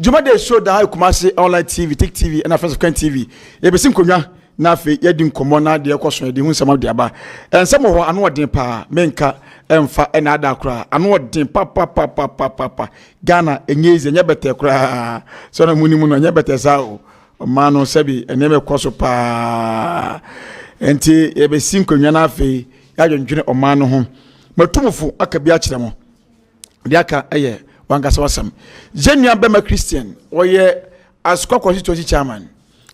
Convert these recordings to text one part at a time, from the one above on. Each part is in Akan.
Juma de show da ha Kumasi online TV, Tik TV and African TV. E be sim konwa na afi ye di nkomo na de ekoso de hu nsema de aba. Ensem ho ano odin pa menka emfa ena ada kra. Ano odin pa. Ghana enyezi nya bete kra. So na muni mu no nya bete za o. Ma no sebi eneme koso pa. Enti e be sim konwa na afi ya dwendwene o ma no ho. Matumufo aka bia kire mo. De aka eye wangasa wasam jenua bema Christian oye askwa constituency chairman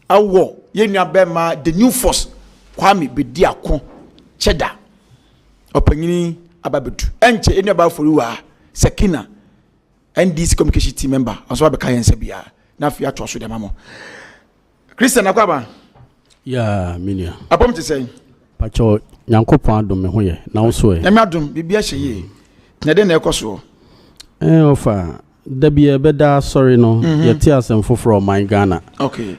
awo yenua bema the new force kwame bedi akon cheda opanyini ababedu enche enua ba foruwa sekina NDC communication team member aso abeka yense bia na afia atwo so de mamo Christian akwaba ya minia apom te say pacho nyankopon adom me ho ye na wo so e na me adom bibia hye na de na ekoso ofa dabia beda sorry no yeti asem foforo my Ghana okay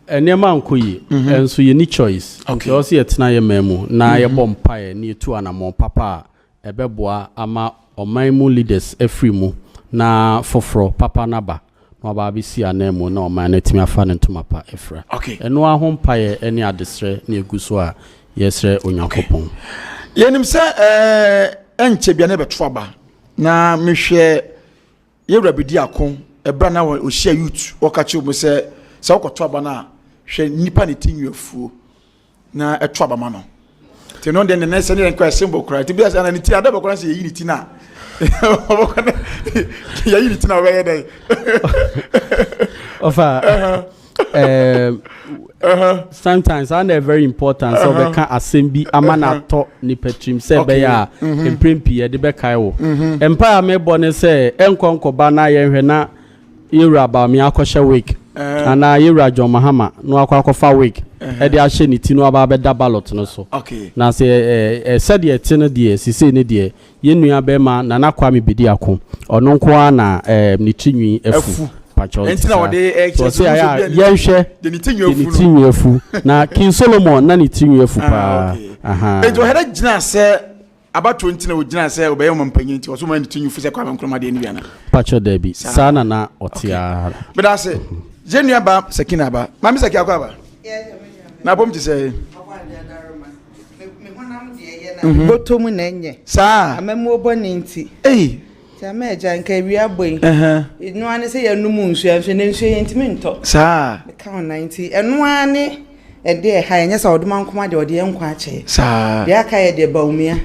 enema ankoyi enso ye ni choice okay o se yetena ye memu na ye bompae na yetu anamo papa ebeboa ama omanmu leaders efri mu na foforo papa naba no ba bi si anemu na oman na timi afa ne ntoma pa efra okay eno ahompae ene adesre na eguso a yesre onyakopon yenim se enche bia na beto aba na mehwe yewra bedi akon ebra na o share youth o ka chi o se okoto aba na hwe nipa ne tinwafuo na eto aba ma no te no de ne na se ne kwa symbol kra te bia se na ne ti ada bokora se yi ni ti na ya yi ni ti na we dey ofa sometimes and very important so be can assembly amana to ni petrim se be ya emprempi e de be kai wo empire me bone se enkonkoba na ye hwe na yura ba mi akosha week ana yura John Mahama no akwakofa week e de ahye ni ti no aba be da ballot no so na se said ye ti no de sisi ne de ye nua be ma na na kwa me bedi akon ono nko na ni tinwi efu entina wode so say ya yenhwe de ni tinwi afu na King Solomon na ni tinwi afu pa aha ejo hera gina se abato ntina wo gina se obeye mampanyi nti so ma ni tinwi fu se kwa nkroma de ni bia na pacho debi sana na otia beda se jenua ba sekina ba mami sekia kwa ba na bom ti se botomu na enye sa amemu oboni nti Tama eja nka ewia boy. Enu ane se yanumu nsu anhwe ne nsu yentimi nto. Saa. Ka 90. Enu ane ede ha enya sa oduma nkoma de ode enkwa ache. Saa. De aka ye de Bawumia.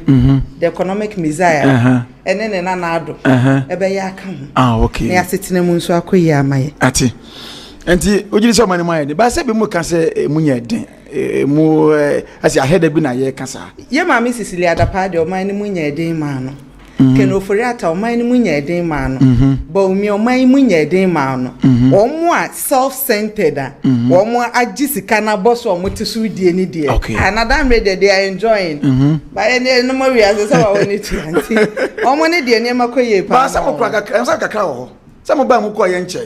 The economic messiah. Ene ne na ado. Ebe ya aka ho. Okay. Ne asetena mu nsu akoyi amaye. Ati. Enti ojiri so mani maye de. Ba se be mu ka se munya den. Mu asi ahede bi na ye kasa. Ye ma mi Sicily adapa de o man ni munya den ma no. Keno foriata o man mu nya den ma no Bawumia o man mu nya den ma no omo a self centered omo agisika na boss o motisu die ni die another ready they are enjoying but no more we as say we need to anti omo ne die ne makoye pa ba sa mo kakra ho sa mo ba mu ko ye nche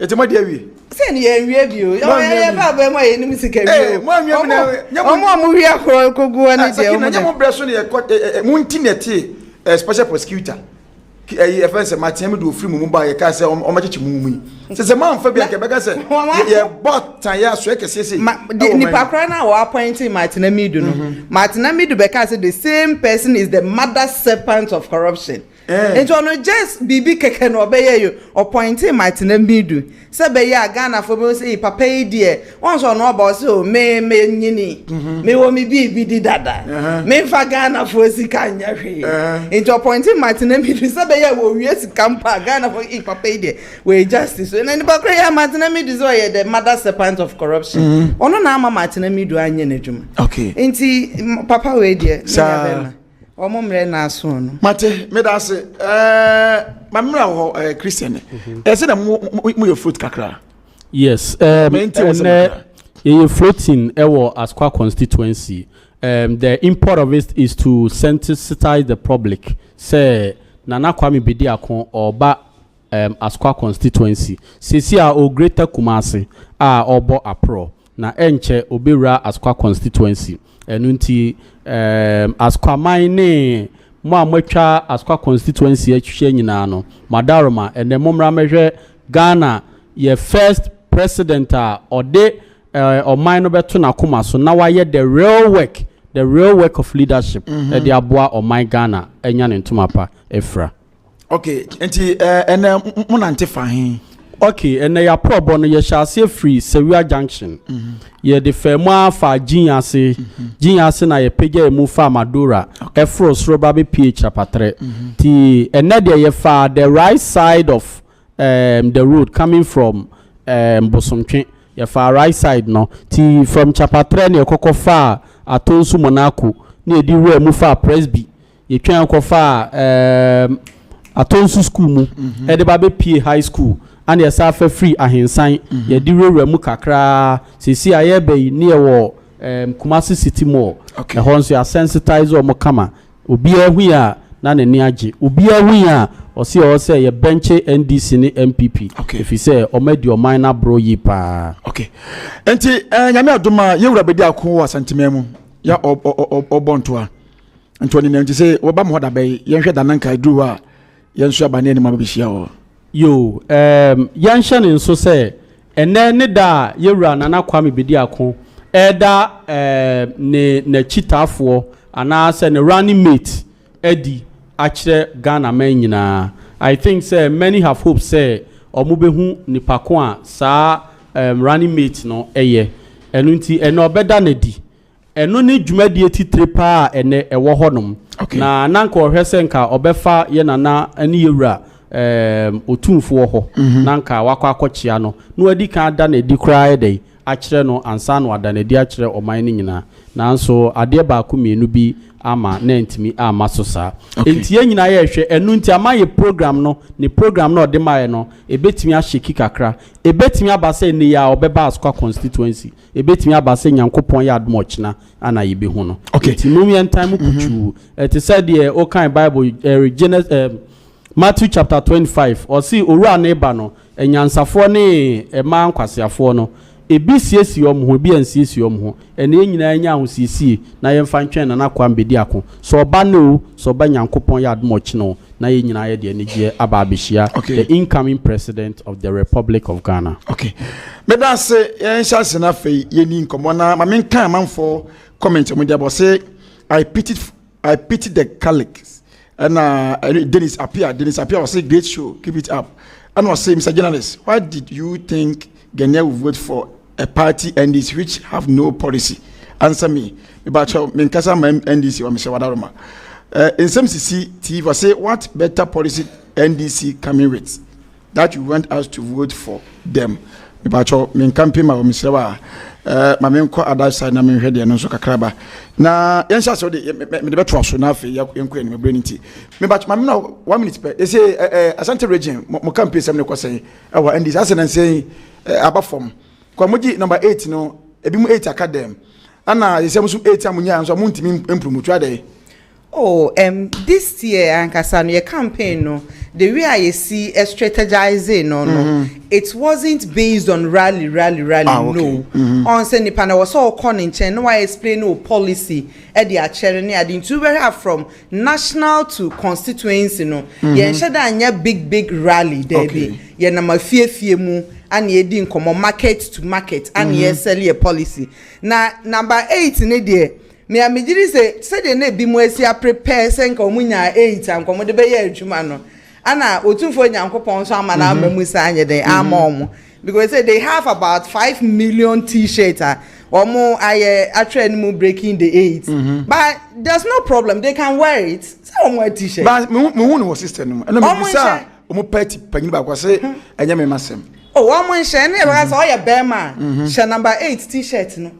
etimo die wi se ni ye wi bi o ye ba ba mo ye ni musika wi o mo wi akro kogu ani die o mo mo breso ne ye mu ntineti special prosecutor offense Mahamudu ofri mu ba ye ka se o machichi mu se man fa bia ke bega se ye bot tan ya so ekese ni pakra na wa appointing Mahamudu no Mahamudu beka say the same person is the mother serpent of corruption and ono just bibi keke no obeye you appointing Mahamudu se be ya Ghana for be say papa e die won so no oba say o me nyini me wo mi bibi di dada me fa Ghana for sika nya hwe into appointing Mahamudu se be ya wo wie sika mpa Ghana for papa e die we justice and ni bakra ya Mahamudu so ye the mother serpent of corruption ono na ama Mahamudu anye na dwuma okay enti papa we die na omo mre na aso no mate me da se mamra ho Christian say na mu your fruit kakra yes you floating ewo Asqua constituency the import of it is to sensitize the public say nana kwame bedi akon oba Asqua constituency sisi a o greater Kumasi a obo apro na enche obewura Asqua constituency enunti Asqua mine mo amwatwa Asqua constituency ahwe nyina no madaroma ene momra mehwe Ghana your first president or de or mine no beto na kuma so now why the real work of leadership the aboa or my Ghana enya ne ntomapa efra. Okay, enti monante fahin. Okay, and ya probo no ye shall say free Sewia Junction. Ye de femo fa Jinyase na ye pege mu fa Madura. Efro sroba be PH chapter 3. Ti enede ye fa the right side of the road coming from Bosomtwe. Ye fa right side no. Ti from chapter 3 ne kokko fa Atonsu Monaco. Ne di we mu fa Presby. Ye twan kokko fa Atonsu school mu. E de ba be PA high school. And yes, after free ahensan ye di rewura mu kakra sisi aye be near wo Kumasi City Mall. Okay. Ehonso ya sensitize o mo kama obi ahu ya na ne ni age obi ahu ya o se ye bench NDC ni MPP. Okay. If you say o medi o minor bro yi pa. Okay. Enti nyame adoma ye wura bedi akon asantememu ya obontoa. Enti oni nti say wo ba mo hoda be ye hwe dananka duru a ye nso abane ni mabishia o. Yo, yansha ne nso se ene ne da yewura nana kwame bedi akon eda ne chitafo ana se ne running mate edi akire Ghana man nyina. I think say many have hope say omubehu nipa ko a sa running mate no eye enu nti ene obeda ne di eno ne dwumadi etitire pa ene ewo honom. Na nanka ohwese nka obefa ye nana ene yewura otumfo ho nanka wakwa akochia no no adi kan da na di kraa dey akire no ansa no ada na di akire oman ni nyina nanso ade ba ko mienu bi ama na ntimi ama so sa entie nyina ye hwe enu nti ama ye program no ni program no de maye no ebetimi ahye kakra ebetimi abase ne ya obeba askwa constituency ebetimi abase nyankopon ya admochina ana ye be hu no nti no yen time kuchu it said the o kan Bible Genesis Matthew chapter 25 or see owura neighbor no enyansafo ne ema nkwasiafo no ebi siesi omho bi ansiesi omho ene nyina anya ahosiesie na ye mfa ntwen na kwa mbedi ako so oba no so oba nyankopon ya admochi no na ye nyina ye de anigye aba abehia the incoming president of the Republic of Ghana. Okay, me da se ye nhyase na fe ye ni nkomo na ma menka manfo comment mo dey say I pity the Catholics. And Dennis appear was a great show, keep it up. And was saying, Mr. Journalist, why did you think Ghanaians will vote for a party NDC which have no policy? Answer me. About your Minkasa NDC or Mr. Wadaroma. In some TV was say, what better policy NDC coming with that you want us to vote for them? About your Minkampima or Mr. Wa. Mamenko other side na menhwe de no so kakraba na yensha so de me de betro so na afi yenko eni me brainity me batch mame na 1 minute per they say Asante region mo campaign sem ne kwose e wa ndis asen say aba form kwa moji number 8 no ebi mu 8 academy ana yesem so 8 amunya so mo ntimi improve ade. Oh, this year ankasa no your campaign no the way I see a strategizing no it wasn't based on rally no on say nipa na was all calling chen no I explain no policy e dey achere ne ade to we have from national to constituency no ye ensure that anya big rally there be ye na mafie mu and ye di nkomo market to market and ye sell your policy na number 8 ne there me amejiri say de na bi mu asia prepare say nka omunya 8 ankomo de be ye adwuma no ana otumfo nyankopon so ama na amamu sa anye den amom because say they have about 5 million t-shirts omo aye attract mu breaking the 8 but there's no problem they can wear it say omo t-shirt but me hu no system no na me bisa omo party panyin ba kwa say anya me masem oh omo nche na e so oya bema she number 8 t-shirt no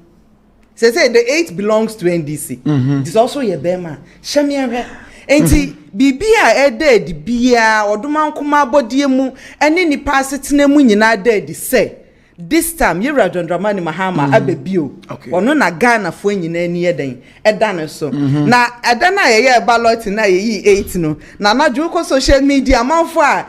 say the 8 belongs to NDC. This also your bema. Shamiya enti bibia ede bia oduma nkoma bodie mu ene ni pasitene mu nyina ede say this time you Dramani Mahama abebio ono na Ghana fo nyina ni eden eda no so na eda na ye ballot na ye 8 no na najo ko social media manfo a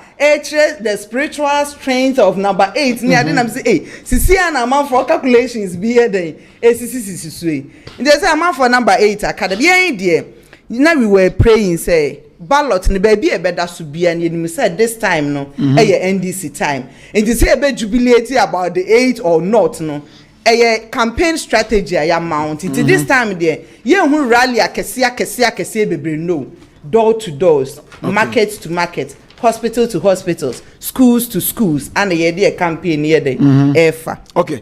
the spiritual strength of number 8 ni ade na say sisi na manfo calculations bi eden sisi so e they say manfo number 8 academy yen there now we were praying say ballot ne baby e beda so bia ne nim say this time no NDC time and to say be jubilate about the 8 or not no campaign strategy ya mount it this time there ye hu rally akese bebre no door to doors market to market hospital to hospitals schools to schools and ye dey campaign here dey efa okay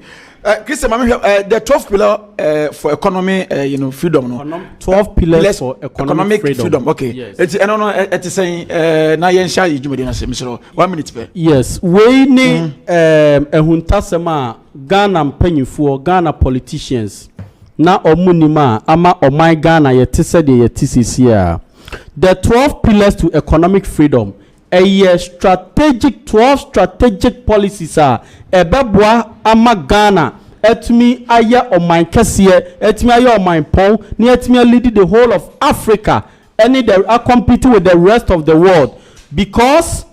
Christian, the 12 pillar for economy, freedom. No? 12 pillars for economic freedom. Okay. Yes. It's saying, na yensha yijumedina se misro. 1 minute pe. Yes. We ni ehuntasema Ghana mpanyinfo, Ghana politicians na omunima ama omai Ghana yetise de yetisisia. The 12 pillars to economic freedom. A strategic 12 strategic policies are ebeboa ama Ghana etumi aya o man kese etumi aya o man pon ni etumi lead the whole of Africa and they are competing with the rest of the world because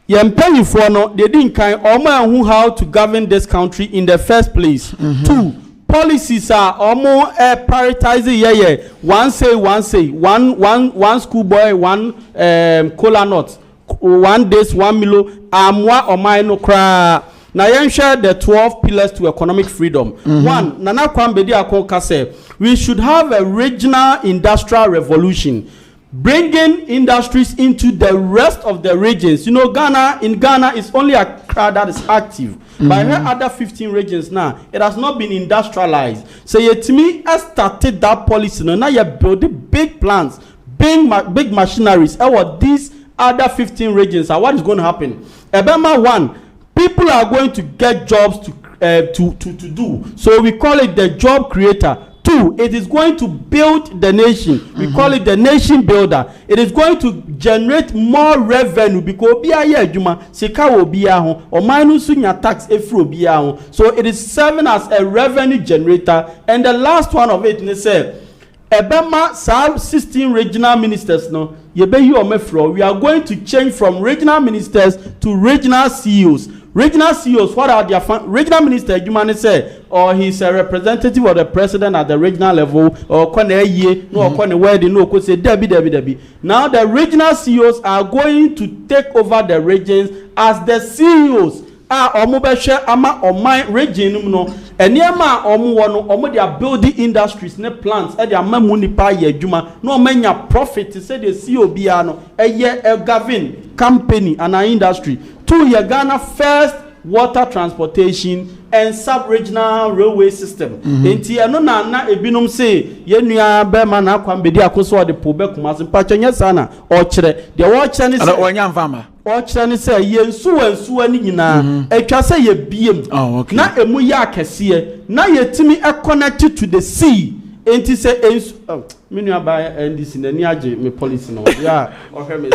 yempanyifo no they didn't kind omo who how to govern this country in the first place. Two policies are almost prioritizing one school boy, one cola nut, 1 days 1 milo amwa or mine cra. Now you share the 12 pillars to economic freedom. One, Nana Kwambedi Akonka say we should have a regional industrial revolution, bringing industries into the rest of the regions. You know, in Ghana is only Accra that is active. But here other 15 regions now, it has not been industrialized. So to me, I started that policy. Now you're building big plants, big machineries. What these other 15 regions are, what is going to happen? Ebema 1, people are going to get jobs to do. So we call it the job creator. 2, it is going to build the nation. We call it the nation builder. It is going to generate more revenue because tax so it is serving as a revenue generator. And the last one of it, they say, Ebema 16 regional ministers no we are going to change from regional ministers to regional CEOs. Regional CEOs, what are their regional minister? You say, or he's a representative of the president at the regional level, or Debbie. Now the regional CEOs are going to take over the regions as the CEOs. Region no and they are building industries ne plants and they are no many profit to say the CEO no a govern company and an industry. 2 year Ghana first water transportation and sub-regional railway system. Enti eno na ebinom say ye nua be ma na kwambedi akoso de pobe kumase pacho nya sana o kire de wo kire ni say onya mfama o kire ni say ye nsu ani nyina etwa say ye biem na emu ya akese na yetimi connected to the sea. Enti say me nua ba NDC na ni age me policy no yeah okay me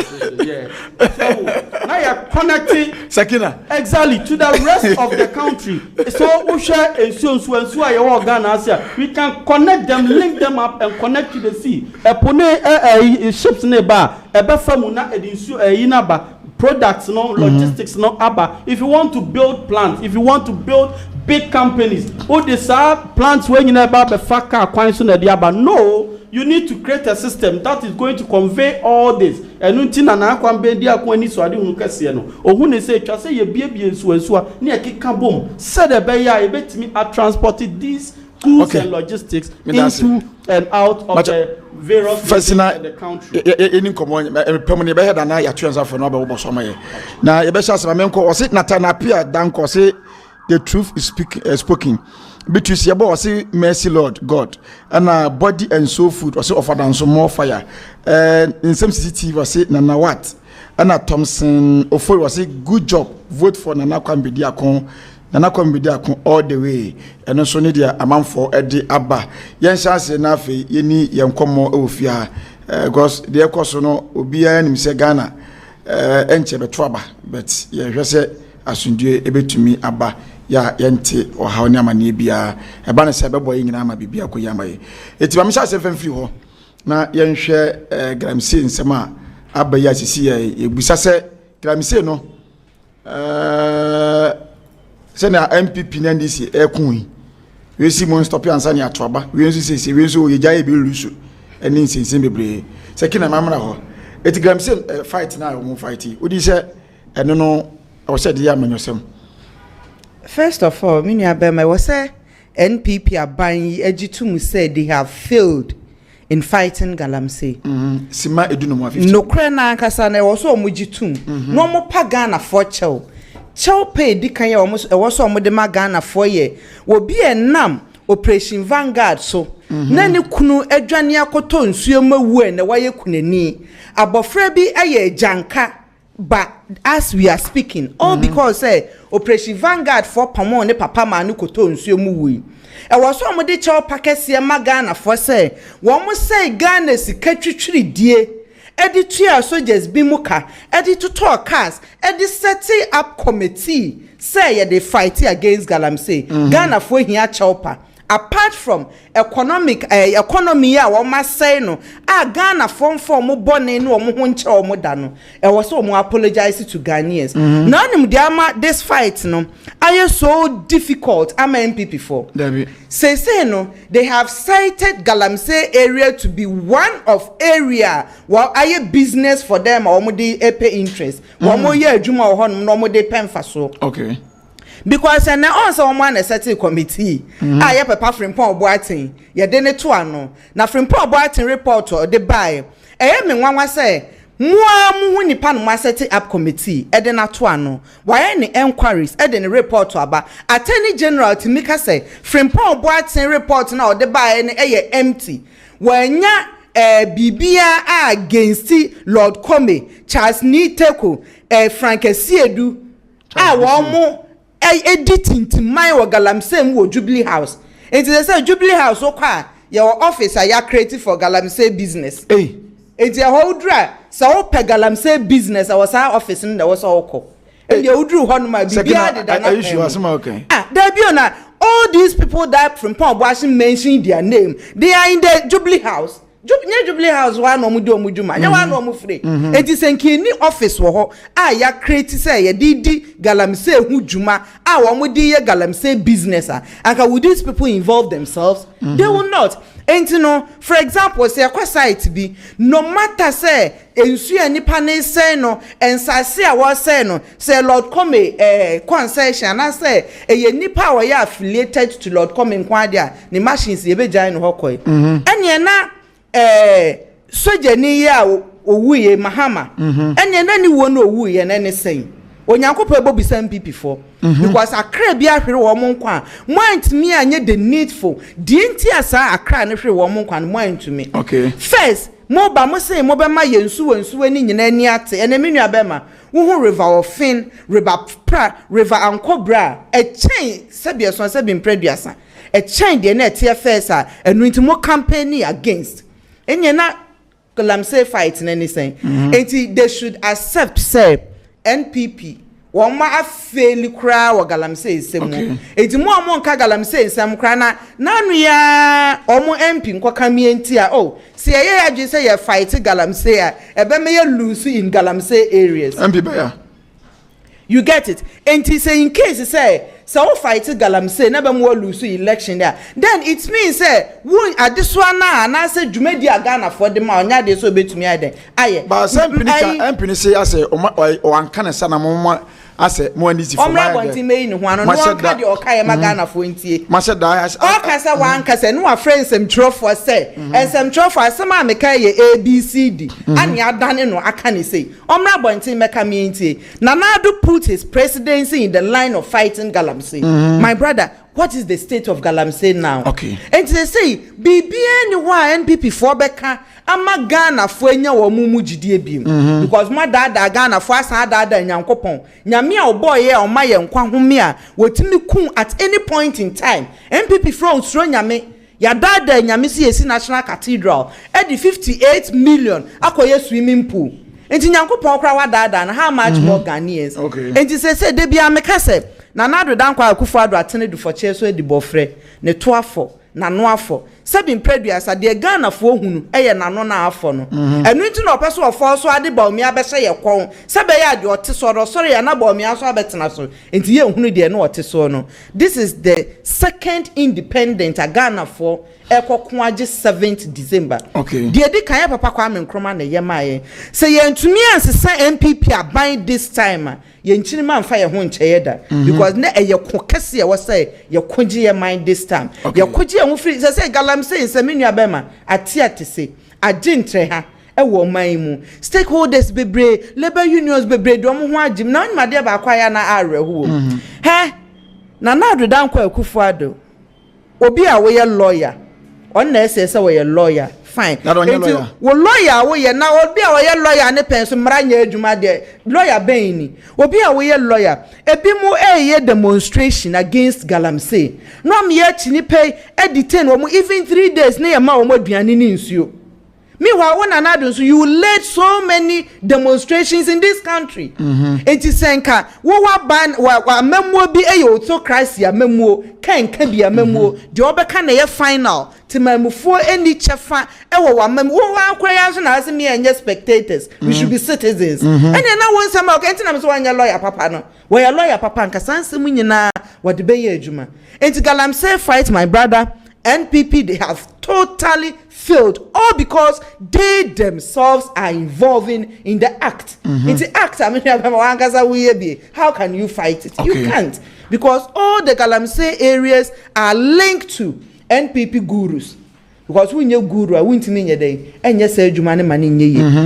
yeah so now you are connecting Sakina exactly to the rest of the country. So we share ensu aye Ghana Asia, we can connect them, link them up and connect to the sea. Epone ships ne ba ebe famu na edinsu na ba products no logistics no aba. If you want to build plants, if you want to build big companies, all these plants when you never be faka kwanso na diaba. No, you need to create a system that is going to convey all this. And until na kwambe dia kwani so ade hu kase no. Ohu ne say twa say ye biebie nsuansuwa na ekeka bom. Said the be ya ebetimi transported these goods and logistics into and out of the various regions in the country. Any common permanent be head na ya transfer for no be wo so maye. Na ye be sha se menko o say natanapia danko say the truth is spoken. Between Siabo, say mercy, Lord God, and body and soul food, or say offer than some more fire. In some city, was say Nana what? Anna Thompson, Ofo was say good job. Vote for Nana Kwambidiakon all the way. And also need a man for Eddie Abba. Yen chance enough, ye need young common ofia. Because the Ecosono will be an Mr. Ghana, Enchebe Trouble, but ye just say, as you do able to me, Abba. Ya yente o ha nyama ne bia e ba ne se be boy nyina ma bibia ko yama ye eti ba me sha se famfiri ho na yenhwe gramse nsema abaya sisi ye ebusa se gramse no se na MPP na ndisi e kun we si mon stop ansa ne atoba we nso se we nso ye jaye be lusu eni nsinsin bebre se kina mamra ho Eti Galamsey fight na o mo fight. Odi say eno no o say de ya manyosem. First of all, me nua be was say NPP aban ejitum said they have failed in fighting Galamsey. Sima edu no mo 50. No kra na ankasa na was so omujitum. No mo pa Ghana for chew. Chew pay di kan ye was so mo de ma Ghana for ye. Wo bi enam Operation Vanguard so. Na ne kunu adwane akoto nsuo mawu na waye kunani. Abofra bi aye janka. But as we are speaking, all because Operation Vanguard for Pamo ne papa manu koto nsuo muwi. E was so mo de chaw pakese ma Ghana for say, wo mo say Ghana sika twitwiri die. Edi tua soldiers bi muka, edi to talk cars, edi setting up committee say ye they fight against Galamsey. Ghana for hia chawpa. Apart from economy a wo ma say no Ghana form mo bone no mo ho nche o mo da no e wo so mo apologize to Ghanaians. Now nim dia this fight no aye so difficult am MPP for say no they have cited Galamsey area to be one of area while aye business for them or mo dey pay interest wo mo ye adwuma ho no mo dey pemfa so. Okay. Because and also one a certain committee I papa Frimpong Boatin ye de ne to ano na Frimpong Boatin report or the buy me nwanwa say mo hu nipa no set up committee e de na to ano why any enquiries e de ne report aba Attorney General Timika say Frimpong Boatin report na o de buy ne empty wanya bibia against Lord Kome Charles Niteko Frank Esiedu wo mo editing to my Galamsey wo Jubilee House. And they say Jubilee House your office are created for Galamsey business. It's a whole dry. So per Galamsey business our office and there was all. And you drew one my baby. Are you sure? Okay. There be on all these people that from Paul Washington mentioning their name. They are in the Jubilee House. Jubilee House one no mudo muduma ya one no free enti senki ni office wo ho ya create say ya didi Galamsey hu djuma wo mudi ye Galamsey business and would these people involve themselves? They will not. Enti no for example say akwa site bi no matter say ensu anipa ne say no ensase a wo say no say Lord Kome concession na say ye nipa wo ya affiliated to Lord Kome nkwa dia ni machines ye be jan no hokoi enya na soja ni ya owuye Mahama enya na ni wo no owuye na ne sen onyankopɔ ebobi MPP for because akra bi ahwere wo mo nkwa moant me anye the needful di nti asa akra ne hwere wo mo nkwa moant me. Okay, first mo ba mo say mo be ma yensu ni nyina ni ate ene me nua be ma wo hu river ofin river ankobra chain sebi so sebi mpreduasa chain de na etie first enu nti mo campaign against enye na Galamsey fight na anything enti they should accept say NPP won ma afeli kra wo Galamsey nsemu enti mo nka Galamsey nsem kra na nanu ya omo MP nkoka mi enti se ye adwe say ye fight Galamsey ebe me ye lose in Galamsey areas MP ba you get it enti say in case say so fight Galamsey na be mo lose election there then it means say won adeswa na say dwumadi Ghana for the ma onya de so betumi ade aye ba MP ni say ase o anka na sana mo ase mo ani for my body me ni ho ano no anka de okaye ma Ghana for ntie ma se da aka say wan ka say no wa friends em trofo say ensem trofo asema ameka ye ABCD ani adane no aka ne say omra bontin meka me ntie Nanadu put his presidency in the line of fighting Galamsey. My brother, what is the state of Galamsey now? Okay. And they say, BBN NPP for Beka, ama Ghana for enya wo mumu jidie biem. Because my dada Ghana for asa dada nyankopon. Nyame a boy ye o ma ye nkwa home a wotimi kun at any point in time. NPP from sro nyame ya dada nyame si esi National Cathedral e di 58 million akoye swimming pool. Enti nyankopon kra wa dada na how much more Ghanaians? Okay. Enti say de bia meka say Nanadu dankwa Akufo-Addo atene du for chair so di bofre ne toafo nano afọ sebi preduasa de Ghana fo hunu eye nano na afọ no enu nti na opeso ofo so ade Bawumia be hye yekon sebe ya de ote so do sori ya na Bawumia so abetena so enti ye hunu de na ote so no. This is the second independent Ghana for ekokon age 7th December. Okay. De di kan ya papa Kwame Nkrumah na ye maye se ye ntumi ansesa MPP aban this time ye nchini man fa ye ho ncheye da because na eye kokese ye wo say ye kogi ye mind this time. Ye kogi ye ho free say Galamsey se menu abema ati se agintre ha ewo man mu stakeholders bebre labor unions bebre do mo ho agim na onima de ba kwaya na areho he na adodan kwa Akufo-Addo obi a wo ye lawyer on na say wo ye lawyer fine wo lawyer wo ye na obi a wo ye lawyer ne penso mranya adwuma de lawyer ben ni obi a wo ye lawyer ebi mu eye demonstration against Galamsey no am ye chini pay detain wo mu even 3 days na ye ma wo aduane ni nsuo. Meanwhile, one another, so you led so many demonstrations in this country. It is saying, "What ban? What memo be a autocracy? A memo can be a memo. The other can a final to memo for any chefa. Ewa memo. What question as me and your spectators? We should be citizens. And then now once I'm out, I'm so your lawyer, papa. No, where your lawyer, papa, and Kasan Simunina, what the Bay Juma. And to Galamsey fight, my brother. NPP, they have totally failed, all because they themselves are involving in the act. It's the act. I mean, how can you fight it? You can't, because all the Galamsey areas are linked to NPP gurus. Because we know guru, I won't mean a day, and yes, Jumani Mani.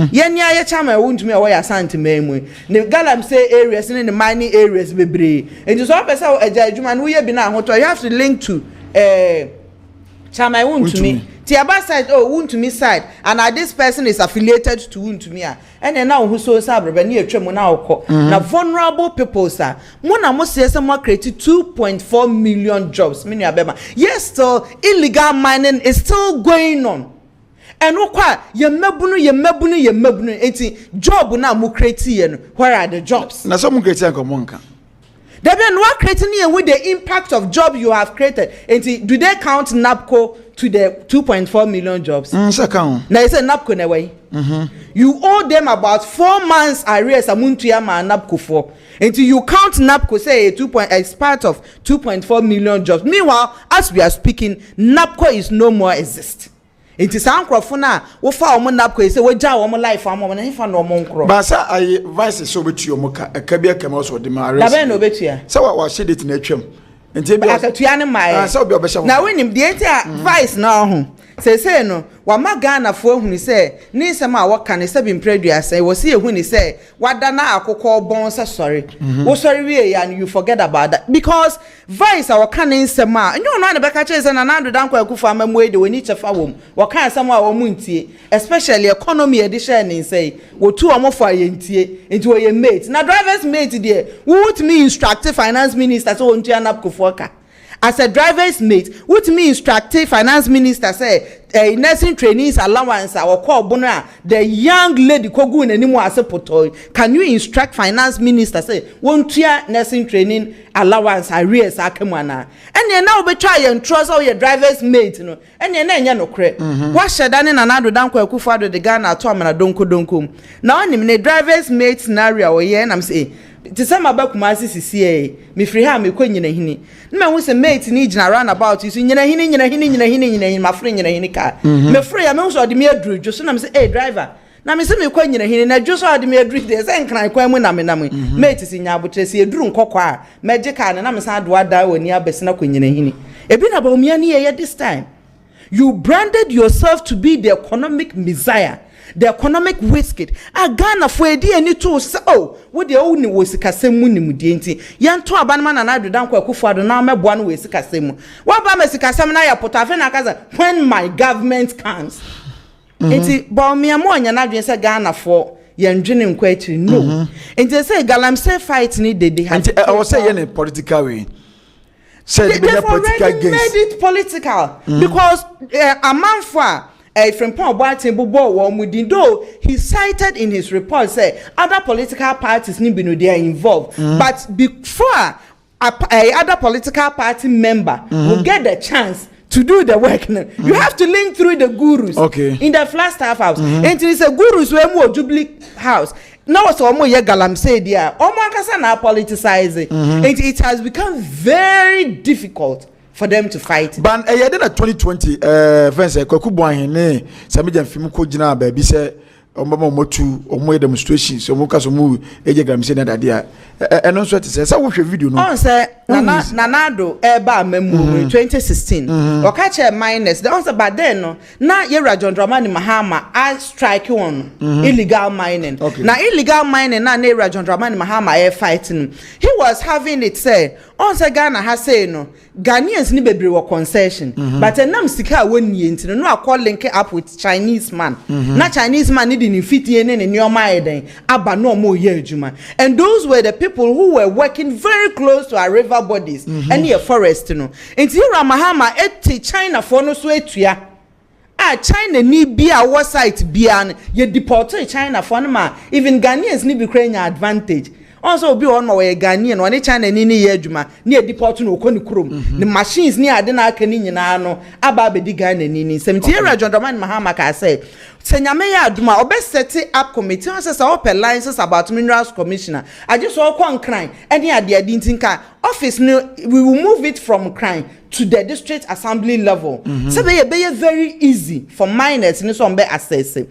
Yenya Chama won't me away a Santi Memo. The Galamsey areas and in the mining areas be brave. And just up as a Juman, we have been out, you have to link to Chama won't to me. Tiaba side, oh, won't to me side, and this person is affiliated to won't to me. And then now who so sabre near Tremona. Now vulnerable people, sir. Mona must say someone created 2.4 million jobs. Many abema. Yes, still illegal mining is still going on. And okwa ye mebunu enti job na mo create where are the jobs? Na some create monka. They be no creating with the impact of job you have created. And do they count NAPCO to the 2.4 million jobs? Now it's a NAPCO na way. You owe them about 4 months arrears amuntuyama NAPCO for. Until you count NAPCO say it's part of 2.4 million jobs. Meanwhile, as we are speaking, NAPCO is no more exist. It is uncle na wo fa omo NAPCO say we ja omo life am omo na fa no omo nkro ba sa ayi vice so betu omo ka bia kama so de ma da ben no betua say wa shede ti na atwam enti bia akatua ne mai say obi obehya na wenim de enti vice na ho say no wa magana fo hunu say ni nsem a woka ne sabi mpredu say wo say ehunu say wada na akokọ bon say sorry wo sorry we ya and you forget about that because vice a woka ne nsem a nyo no na be ka che say na nando dan kwa Akufo amamu e de woni chefa wom woka nsem a wo muntie especially economy edition ni say wo tu omofo ayentie enti wo ye mate na drivers mate there what me instruct finance minister so ontua na Akufo as a driver's mate, what me instructive finance minister say nursing trainees allowance or call bona the young lady kogu anymore as a potoi. Can you instruct finance minister say won't you nursing training allowance arrears akemana? And you now be try and trust all your driver's mate, you know. And you no cre. What shadani and another down kwa Akufo-Addo the Ghana to amana donko. Now in the driver's mate scenario and I'm saying to some about Kumasi CCA, me free ha me kwenyina hini. Me hu se mate ni gina round about you nyina hini my friend nyina hini car. Me free me hu so de me adru jo so na me say hey driver. Na me say me kwenyina hini na jo so de me adru dey say nkran kwan mu na me mate si nya abotre si eduru nkokọ a meje car na me san do ada woni abese na kwenyina hini. Ebi na Bawumia ni ye this time. You branded yourself to be the economic messiah. The economic whiskey. A Ghana for a day any two so what the only was Kasemu Nimudienti. Yan to a banman and I do down Akufo-Addo now me one way Kasemu. What about Messikasam I put Afena when my government comes? It's Bawumia more and I just a Ghana for yan dreaming quite no. And they say Galamsey fight need they have I was saying a political way. They've already made it political because a man for from Paul Barton though he cited in his report say other political parties need they are involved but before a other political party member will get the chance to do the work. You have to link through the gurus. Okay. In the Flagstaff house. And it is a gurus who are Jubilee house. Now so galamsey dia. Kasa na politicizing. And it has become very difficult for them to fight. But a year 2020 friends kwaku boahin ne samija film ko gina ba bi se omama motu omo demonstrations omo kaso mu galamsey na dadia eno so te se wo hwe video no on say nanado eba amemu 2016 okache minus the answer but then no na yera John Dramani Mahama I strike one illegal mining. Na illegal mining na yera John Dramani Mahama air fighting. He was having it say on say Ghana has say no Ghanaians ni bebre were concession but enam sika won yenti no akọ link up with Chinese man. Na Chinese man need in fit ye ne nyoma eden aba no mo ye adwuma. And those were the people who were working very close to our river bodies and near forest no. Enti Mahama eti China for no so etua. China ni bia what site bia ye deport China for no ma even Ghanaians ni be creating advantage. Also be on my Ghanaian one China ni ye adwuma ni deport no ko ni krom. The machines ni ade na aka ni nyina no aba be di Ghana ni 70 year John Dramani Mahama ka say senyame ya aduma obe set up committee on say open licenses about minerals commissioner I just all kon crime any ade ntinka office no we will move it from crime to the district assembly level so be very easy for miners ni so be access and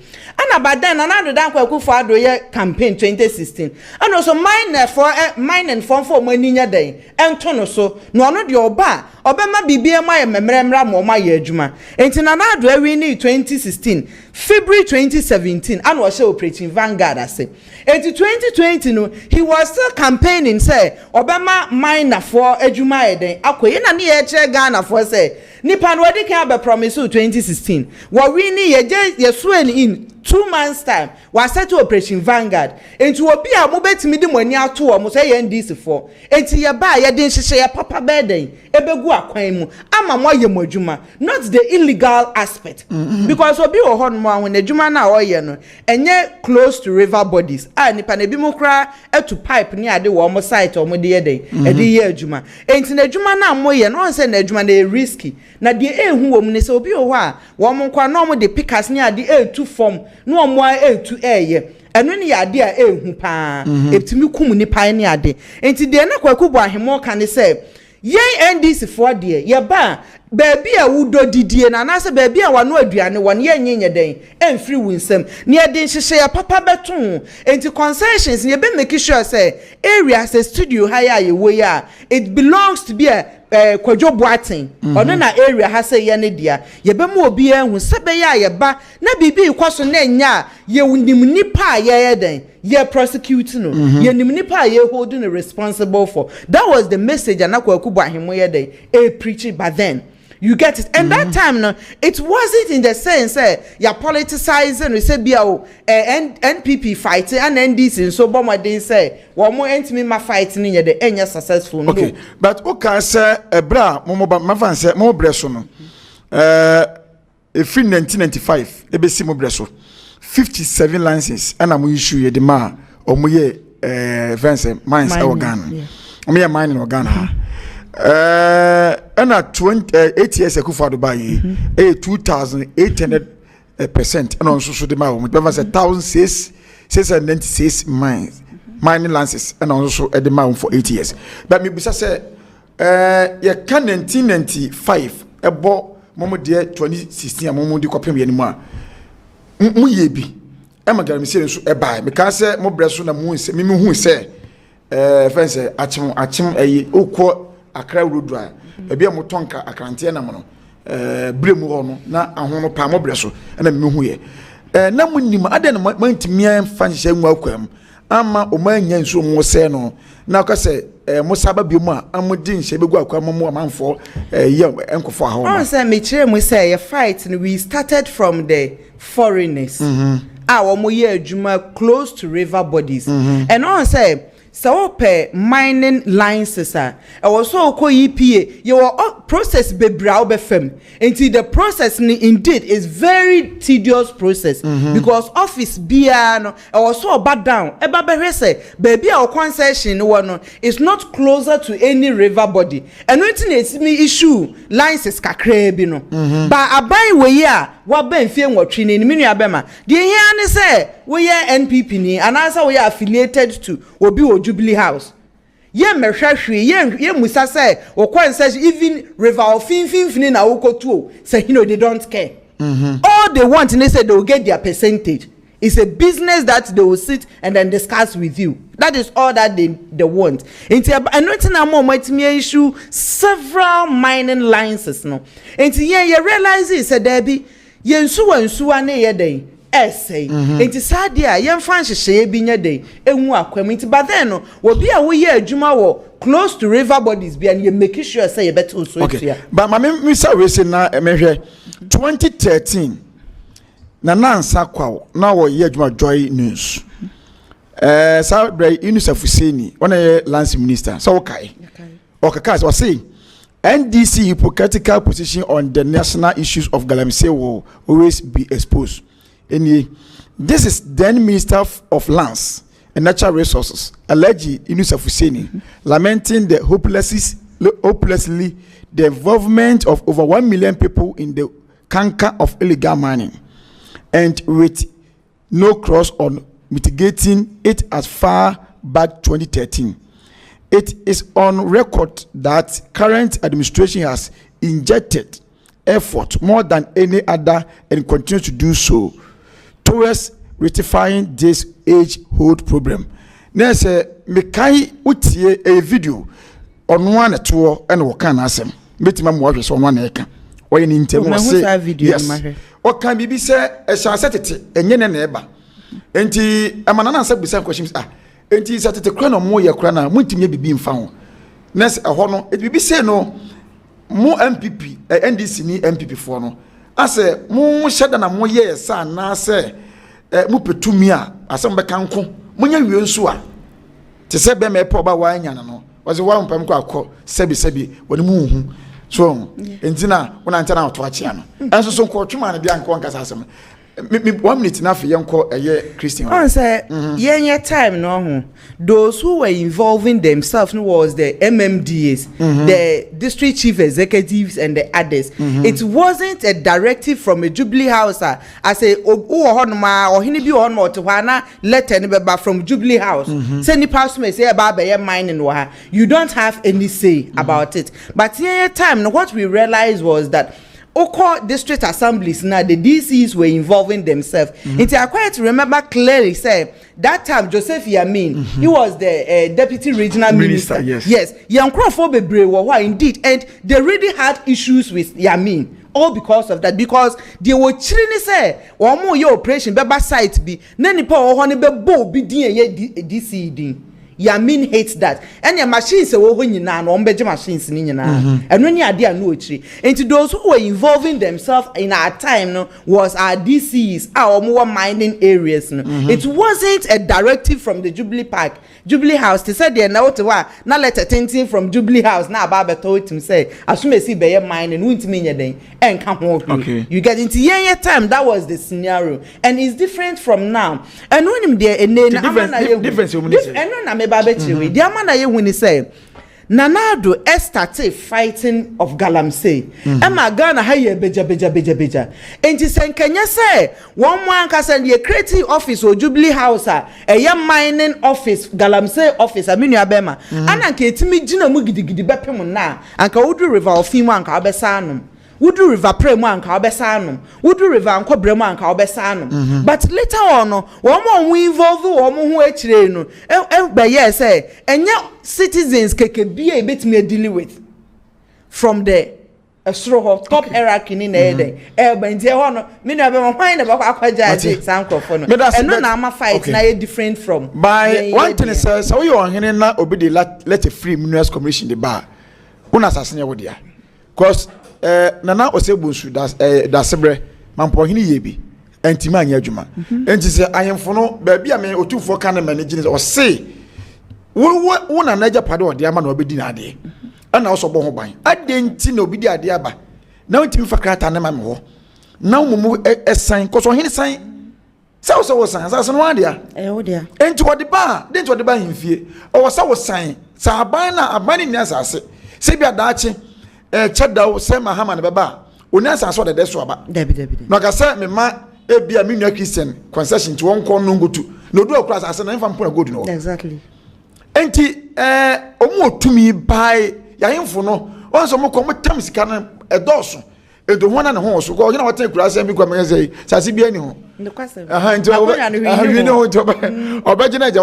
about then another dan kwaku for adoye campaign 2016 and also miner for mining form for money nya den ento no so no no de oba obema bibia ma memremra mo ma ye adwuma entina na ado awi ni 2016 February 2017 and was operating Vanguard I say. Into 2020 no he was still campaigning say Obama miner for adwuma eden akoye na ne ye che Ghana for say nipa no dey can be promise 2016 what we need ye swear in 2 months time was set to operation Vanguard into obi a mo betimi di mani ato o mo say ye ndc for enti ye ba ye den hihye ye papa beden ebegu akwan mu ama mo ye modwuma not the illegal aspect because obi wo ho no ahun adwuma na o ye no enye close to river bodies nipa na bi mo kra etu pipe ni ade wo mo site o mo de ye den e de ye adwuma enti na adwuma na mo ye no say na adwuma na risky na de ehu wo mu ne say obi wo ho a wo mo kwa no mo de pickers ni ade etu form no omo etu eye eno ne yade a ehu pa etimi kum ni pa ne ade enti de na kwaku bo ahemo ka ne say yen NDC for de ye ba baabi a wudo didie na na se baabi a wano aduane won ye nyenye den emfiri winsem ne ye den hihye ya papa beton enti concessions ye be make sure say area say studio higher ye wo ya it belongs to be a kwadwo boaten ono na area ha say ye ne dia ye be mo obi ehun se be ya ye ba na bibi ikoso na nya ye unim nipa ye den ye prosecute no ye nim nipa ye holding responsible for that was the message anakwa kubo ahemo ye den preach it but then you get it and that time no it wasn't in the sense you're politicizing we say bia NPP fighting and NDC so bomb they say one more entimi ma fighting in the enya successful okay no. But okay say bra mo fan say mo breso no if in 1995 e be si mo breso 57 licenses and am issue ye de ma o mo ye fence mines organ o mo ye mining organ and at 8 years ago Dubai, 2,800% and also so the man but was 1,696 mining lances and also at the mount for 8 years. But me bisa say you can 1995 about momo dear 2016 momo di kopem ye anymore. Mu ye bi. E magara me say so e buy because say mo breso na mu say me hu say fence achim okwo Accra road drive ebi amotonka akrante na mo bremu ho no na ahono pa mo breso na me hu ye na munnim ade na mantimi amfa nhye nwa akwam ama o manya nso mo se no na ka se mo saba bi mu a amodi nhye begu akwam mo amanfo ye enkofo aho on say me kire mu say ye fight we started from the foreigners wo mo ye adwuma close to river bodies and on say so pay mining licenses a was so ko EPA your process be brow be fem until the process indeed is very tedious process because office bia no was so bad down eba be say baby our concession no is not closer to any river body and wetin is me issue licenses kakra bi no but aban we ya wa ben fie nwotwe ni me nua bema de hia ne say we ya NPP ni and answer we are affiliated to obi o Jubilee House ye mehwehwe ye musa say o concession even river of finfin na wokotu say you know they don't care all they want they say they will get their percentage. It's a business that they will sit and then discuss with you. That is all that they want. And not more might me issue several mining licenses no. And you realize it's a Debbie yensu ane ye day essay. And sad dear young Francis she be your day and work but then will be a way juma wo close to river bodies be and you make sure say a better so okay. But my Mr. Wilson now 2013 na nansa kwawo na wo ye adwuma Joy News Sabre Yunus Fuseni one lance minister so okay so say NDC hypocritical position on the national issues of Galamsey will always be exposed. And this is then Minister of Lands and Natural Resources alleged Yunus Fuseni lamenting the hopelessly the involvement of over 1 million people in the canker of illegal mining, and with no cross on mitigating it as far back 2013. It is on record that current administration has injected effort more than any other and continues to do so towards rectifying this age-old problem. Now, say, mekai utie a video on one tour and wakan asem. Metima mwajwe so one eka. Oye ni intemu say yes. Wakan bibi say e sha setete enye ne eba. Enti amanana say bisa questions enti setete kura no mo ye kura na muntimi bibi mfa ho. Next ho no e bibi say no mo MPP NDC ni MPP fo no ase mo hyeda na mo ye sa na say mo petumi a asem be kanko mo nya wie nso a te se be me po ba wa anya no was wa mpam ko akọ sebi woni mu hu so entina wona ntana auto achia no enso so ko twuma na bia nko nkasa asem 1 minute na fe yenko Christian on say yenye time no ho those who were involving themselves was the MMDAs the district chief executives and the others. It wasn't a directive from a Jubilee House as a honma or hini bi honma to hana letter ni beba from Jubilee House say ni pass me say about be mining wa you don't have any say about it. But yenye time no what we realized was that Oko district assemblies now the DCs were involving themselves. It's quite remember clearly say that time Joseph Yamin he was the deputy regional minister. Yes. Yankrofo bebre were indeed and they really had issues with Yamin. All because of that, because they were chilling say one more your operation beba site be nani pa ohone be bo bi din ye DC din. Yamin hates that. And your machines say wo nyina no ombeje machines ni nyina. And when you are there no ochiri. And to those who were involving themselves in our time no was our DCs, our more mining areas no. It wasn't a directive from the Jubilee Jubilee House. They said they na let a thing from Jubilee House na baba told him say asume si be mining wuntimi nya den enka ho. You get into year time that was the scenario and it's different from now. And when him there difference the amana ye when he say Nanado started fighting of Galamsey. Emma Ghana haye beja. And he said, can you say one can send a creative office or Jubilee House, a young mining office, Galamsey office, a mini abema. And I can't me Gina Mugidi Bepimuna, and Kaudu River of Fima and Carbesanum. Wudu River Premo and Carbesanum, Wudu River and Cobrema and Carbesanum. But later on, one more we involve one more no. But yes, and your citizens can be a bit more dealing with from the straw top hierarchy in the day. But the one, me never mind about Aquaja, Sankophone. And no, I'm a fight now different from. By one thing says, so you are hearing now obey let a free Minerals Commission the bar. Una assassinate with ya. Because nana osebunsu da sebre mampo hini yebi entima anya adwuma enti se ayemfo no ba bia me otufo ka na manage o se wo na naja pade ode ama na obedi na ade ana wo so bo ho ban ade nti na obedi ade aba na ntimi fakrata na ma me ho na mumu esan ko so hene san sa wo san sa no ade a wo dia enti wode ba de enti wode ba himfie o sa wo san sa aban na aban ni asase se bia daache cheda se Mahama na beba oni asase o de so aba debi no ka se me ma ebia me nua Christian concession ti won ko no ngotu no do akura asase na mfa mpona godu no exactly enti omu otumi bai ya himfo no onso mo ko mo tam sika na edoso edo hona ne ho so ko gina wata kura asem bi kwa me say sase bia ni ho aha enti ahwi ne ho to obaje na ja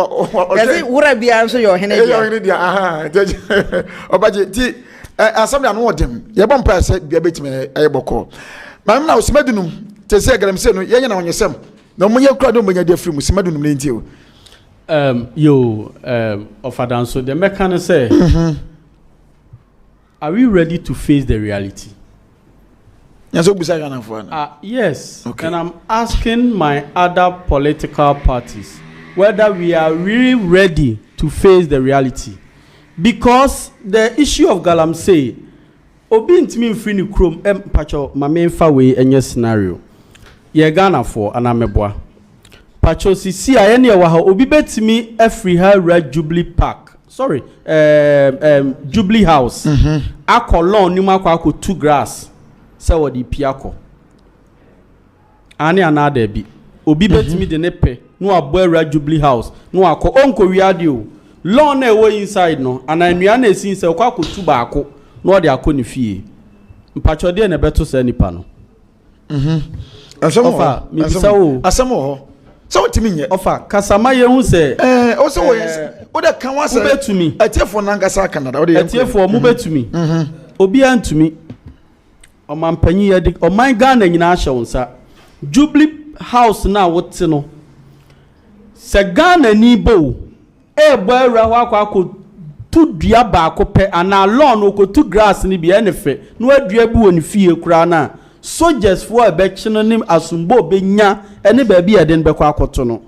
yazi wura bia so yo hene bia yo hene dia aha obaje ti asem ya no odem ye bom pa se bia betime ayeboko mam na osimedunum te se garam se no ye nyana wonyesem na mo ye kura do mo nya dia free mu simedunum ne nti o Ofadanso, the mechanic say, are we ready to face the reality? Yes, okay. And I'm asking my other political parties whether we are really ready to face the reality. Because the issue of Galamsey, obi ntimi mfiri ni krom pacho mamemfa we enye scenario. Ye Ghana for anameboa. Pacho sisi ayene ya waha obi betimi every Red Jubilee Park. Sorry, Jubilee House. Ako long ni mako ako 2 grass. Se wodi piako. Ani another bi. Obi betimi de nepe. No abo Red Jubilee House. No ako onko wiade o. Long na ewo inside no. Ana enua na esi se kwa ako 2 baako. No odi ako ni fie. Mpacho de na beto se nipa no. Ofa, mi bisa wo. Asemo ho. So timi nye ofa kasama ye hu se o so wo o da kan wa se betumi atiefo na ngasa Canada o de atiefo mu betumi obi antumi o man panyi ye de o man Ghana nyina ahye wonsa Jubilee House na wote no se Ghana ni bo e bo awura ho akwa tu dua ba akopɛ ana lawn okotu grass ni bi enefe no adua bi woni fie kura na soldiers for a bekino nim asumbo benya ene ba bi eden bekɔ akoto no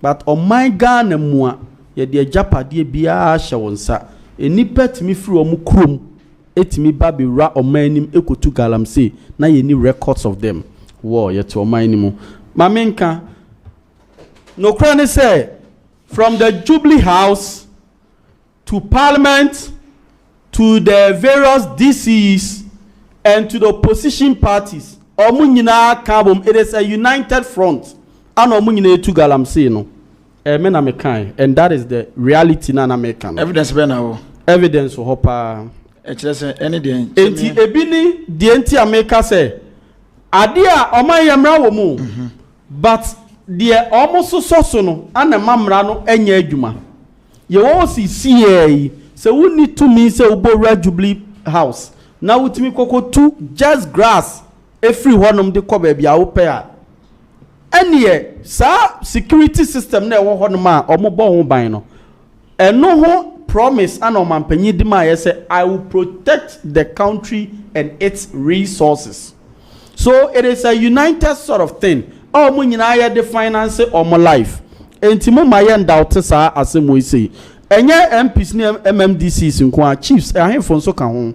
but on my Ghana mu a ye de japade bia hye wonsa enipa timi firi omu krom etimi ba bi ra omanim ekotu Galamsey na ye ni records of them wo ye to omanim mamenka no krane say from the Jubilee House to Parliament to the various DCs and to the opposition parties, it is a united front. And to Galamsey no. And that is the reality na American. Evidence be now. Evidence hopa. Any day. Enti ebini the enti America say adia oman yamra wo mu. But the almost so no ana mamra no enya adwuma. Ye wo see say we need to mean say ubo Red Jubilee House. Now with me koko 2 just grass every one of the cover be a pair. Any sa security system na wo hono ma omo bo ho ban no. Eno ho promise and o mampanyi di ma ye say I will protect the country and its resources. So it is a united sort of thing. O mo nyina ye the finance o mo life. Enti mo ma ye ndawte sa asemo isi. Enye MPs ni MMDCs nko chiefs ahemfo nso ka ho.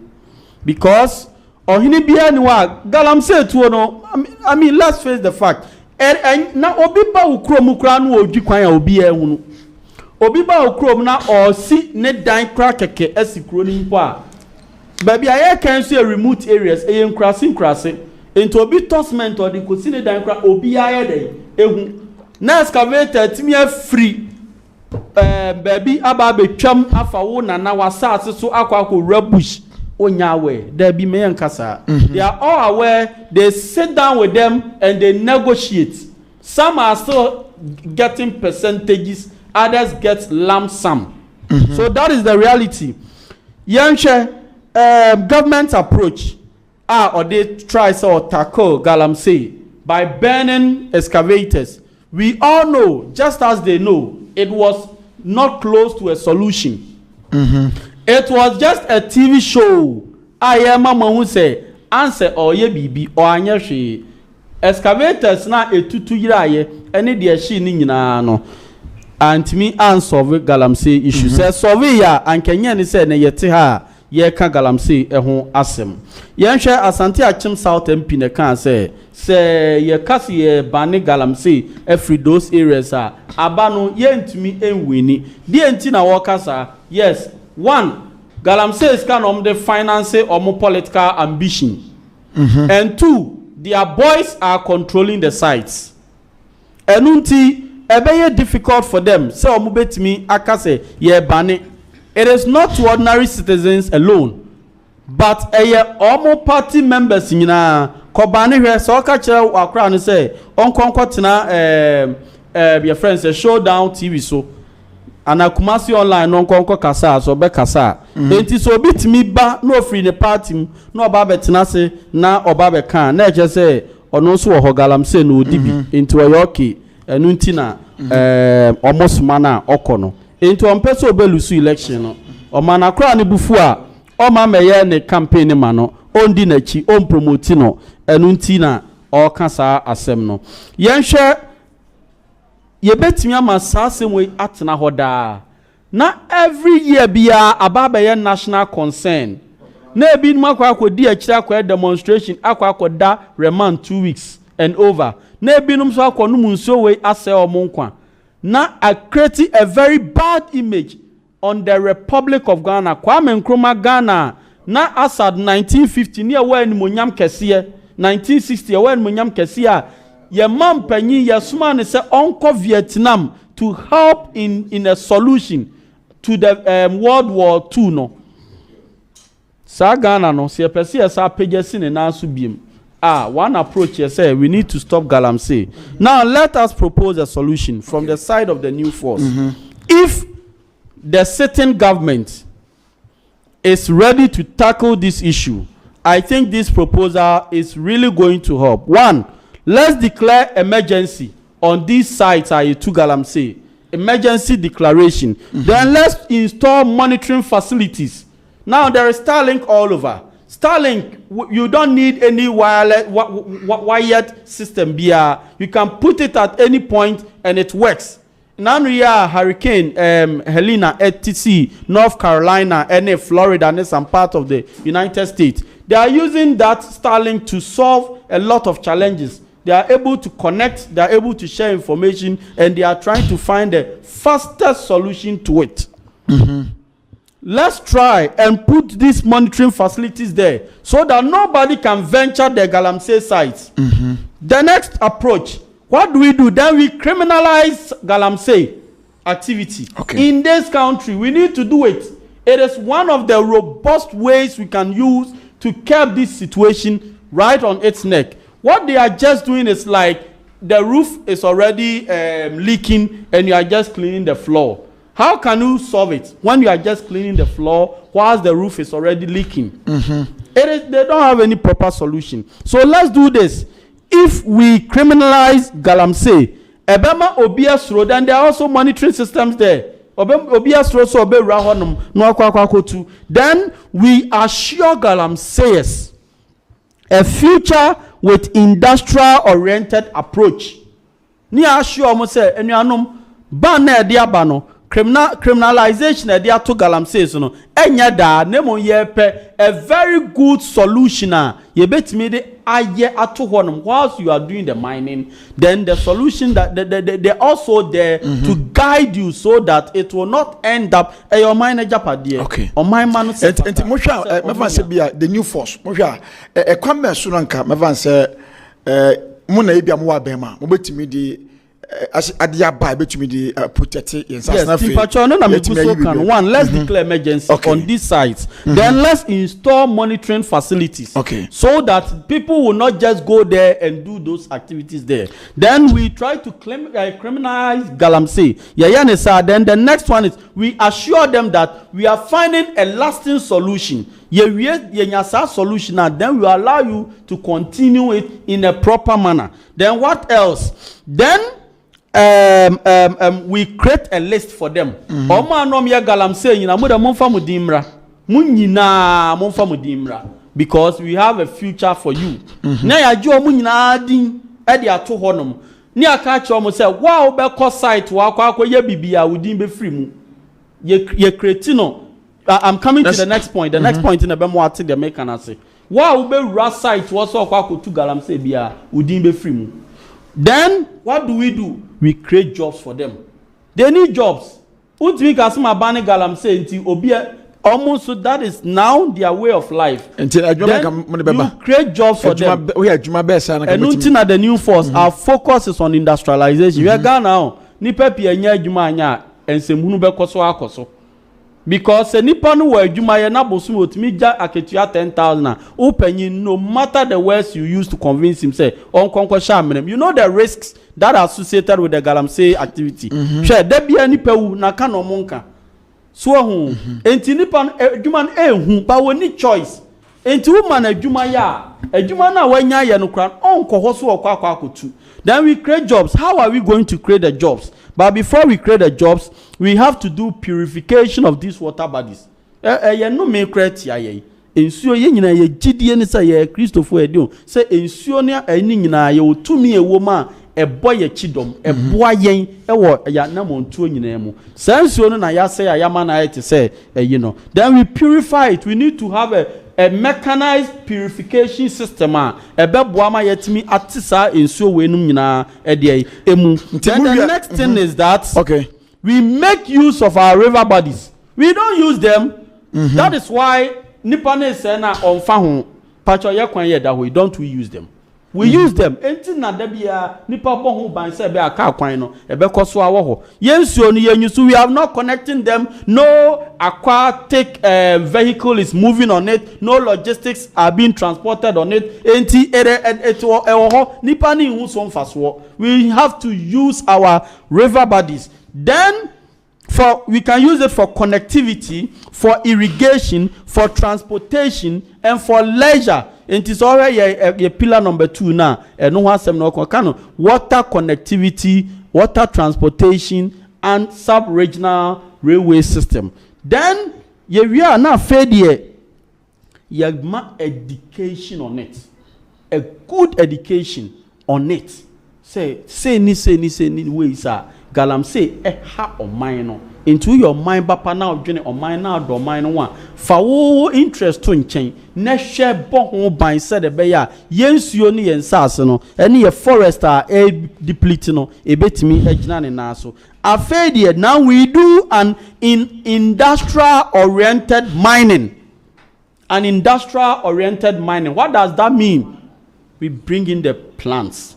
Because ohini bia ni wa Galamsey tuo no I mean let's face the fact na obi ba ukrom kra no odwi kwan a obi ehunu obi ba ukrom na o si ne dan kra keke asikro ni mpo a baby aye kan so remote areas eyen krase into obi tosment or the kosi ne dan kra obi aye dey ehu na excavator timi free baby aba betwam afa wo na wasase so akwa rabush Onyawe, there be me and Kasa. They are all aware, they sit down with them and they negotiate. Some are still getting percentages, others get lump sum. So that is the reality. Yanshe, government approach, or they try to tackle Galamsey by burning excavators. We all know, just as they know, it was not close to a solution. It was just a TV show. I am mama who say answer or ye bibi or anya excavators na etutu yiraye any de she ni nyina no. and me unsolve galamsey issue say solve ya and Kenya ni say na yete ha ye ka galamsey ho asem ye hwe Asante Achim South MP ne kan say ye kasi ye bani galamsey every those areas aba no ye ntumi enwini die enti na wo kasa yes one galamsey is kind of the finance or political ambition and two their boys are controlling the sites enunti ebe difficult for them say omo betimi akase ye bani. It is not to ordinary citizens alone but omo party members nyina ko bani hwe so ka kire akra no say onkonko tena your friends say Showdown TV so ana Kumasi online onkonko kasa so be kasa enti so bitimi ba no free the party no oba betena se na oba be kan na eche say ono so wo galamsey no odibi enti wo yoki enu ntina omosuma na okono enti ompese obelusu election no omana kra ne bufu a oma meye ne campaign ma no ondi na chi on promote no enu ntina o kasa asem no yenhwe yebetimi ama sasem we atena hoda na every year bia ababa ye national concern na ebi nma akodi akira akwa demonstration akwa remand 2 weeks and over na ebi num so akwa no munso we ase omonkwa na a create a very bad image on the Republic of Ghana. Kwame Nkrumah Ghana na asad 1950 near when Munyam Kesiye 1960 when Munyam Kesiye ye man panyi ye suma ne se onko Vietnam to help in a solution to the World War II no. Sa Ghana no se pesi sa pejesi ne na so biem. One approach here say we need to stop galamsey. Now let us propose a solution from the side of the new force. If the sitting government is ready to tackle this issue, I think this proposal is really going to help. One, let's declare emergency on these sites to galamsey. Emergency declaration. Then let's install monitoring facilities. Now there is Starlink all over. Starlink, you don't need any wired system. You can put it at any point and it works. Now we are Hurricane Helena at TC, North Carolina, and Florida, and some part of the United States. They are using that Starlink to solve a lot of challenges. They are able to connect, they are able to share information, and they are trying to find the fastest solution to it. Let's try and put these monitoring facilities there so that nobody can venture the galamsey sites. The next approach, what do? Then we criminalize galamsey activity. In this country. We need to do it. It is one of the robust ways we can use to curb this situation right on its neck. What they are just doing is like the roof is already leaking and you are just cleaning the floor. How can you solve it when you are just cleaning the floor whilst the roof is already leaking? They don't have any proper solution. So let's do this. If we criminalize galamsey, ebema obias road, and there are also monitoring systems there. Obias road so obe rahonum no akwa. Then we assure galamseyers a future with industrial-oriented approach. Ni assure mo say enuanom ban na ede aba no criminalization ede ato galamsey no enya da na mo ye pe a very good solution ye betimi de aye ato honum whilst you are doing the mining. Then the solution that they also there to guide you so that it will not end up your mine japade on my man enti mo hwa me van se bia the new force mo hwa e kwame so nka me van se mo na ebia mo wa ben ma mo betimi di adia buy betumi di protect inside na fe. One, let's declare emergency on these sites. Then let's install monitoring facilities so that people will not just go there and do those activities there. Then we try to criminalize galamsey. Then the next one is we assure them that we are finding a lasting solution. Solution, and then we allow you to continue it in a proper manner. Then what else? Then we create a list for them. Because we have a future for you. ni aka kyerɛ mo sɛ wa wobɛkɔ site wa akɔ akɔyɛ bibia wodin bɛfiri mu ye create no I'm coming to the next point. The next point in the bemo ati the make can say. Wa ube site was so kwa to galamse bia udin be free mu. Then what do? We create jobs for them. They need jobs. Untimi kasima bani galamse nti obi almost so that is now their way of life. Then you create jobs for them. And until the new force, our focus is on industrialization. We are gone now. Nipa pi enya adwuma anya ensemhunu be koso akoso. Because nipa no wa adwuma ye na bosom otimi gya aketua 10,000 opanyin no matter the words you use to convince him say on konko sha menem. You know the risks that are associated with the galamsey activity. Hwe da bia nipa wu na ka no monka. So hu enti nipa adwuma no ehu ba woni choice. Enti woman adwuma ya adwuma na wanya ye no kran onko ho so okwa akotu. Then we create jobs. How are we going to create the jobs? But before we create the jobs, we have to do purification of these water bodies. No me create ya ye. Ensuo ye nyina ye gidie ne say ye Christopher edio. Say ensuo ne ani nyina ye otumi ewo ma ebo ye chidom, eboa yen ewo ya na montuo nyina mu. Say ensuo no na ya say ya ma na it say Then we purify it. We need to have a mechanized purification system ebeboama yetimi atisa ensuo wenum nyina emu. Then the next thing is that we make use of our river bodies. We don't use them. That is why nipa na say na onfa ho pacho ye kwan ye da ho don't we use them. We use them. Enti na da bia nipa bo ho ban say be aka kwan no ebekoso awo ho. Yensuo no yenyusu we are not connecting them. No aquatic vehicle is moving on it. No logistics are being transported on it. Enti ewo ho nipa ni hu so mfaso. We have to use our river bodies. Then we can use it for connectivity, for irrigation, for transportation, and for leisure. It is already a pillar number 2 now. No one sem no kano water connectivity, water transportation, and sub-regional railway system. Then we are now fed here. Education on it, a good education on it. Say ni ways are galamsey ha o mind into your mind bapa now journey o mind now do mind one fa wo interest to nchen na hwe bo ho ban said the beya yensuo ni yensase no ene ye forest deplete no ebetimi agina ne na so afedie. Now we do an industrial oriented mining. What does that mean? We bring in the plants,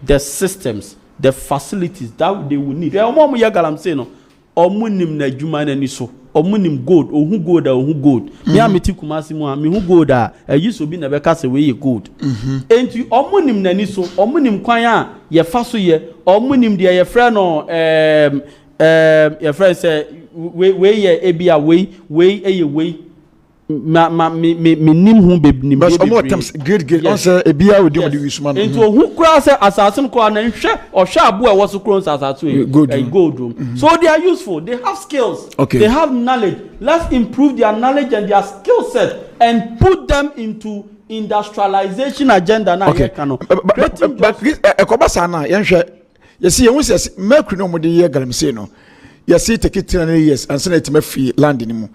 the systems, the facilities that they will need. Omo ya galamsey no omunim na adwuma na ni so omunim gold ohu gold me ameti kumasi mu me hu gold ayi bi na beka se we gold enti omunim na ni so omunim kwan a ye fa so ye omunim de ye frɛ no ye frɛ se we ye ebia we eye we me nim hu bebnim but omo attempts good on say ebia we do with wisuma no enti ohu kura say assassin ko na nhwe ohwe abo e wo so kro assassin gold. So they are useful, they have skills, they have knowledge. Let's improve their knowledge and their skill set and put them into industrialization agenda now. But ekobasa na yenhwe yesi ye wuse mercury no mo de ye galamsey no yesi take 3 years and say it mafi land ni mu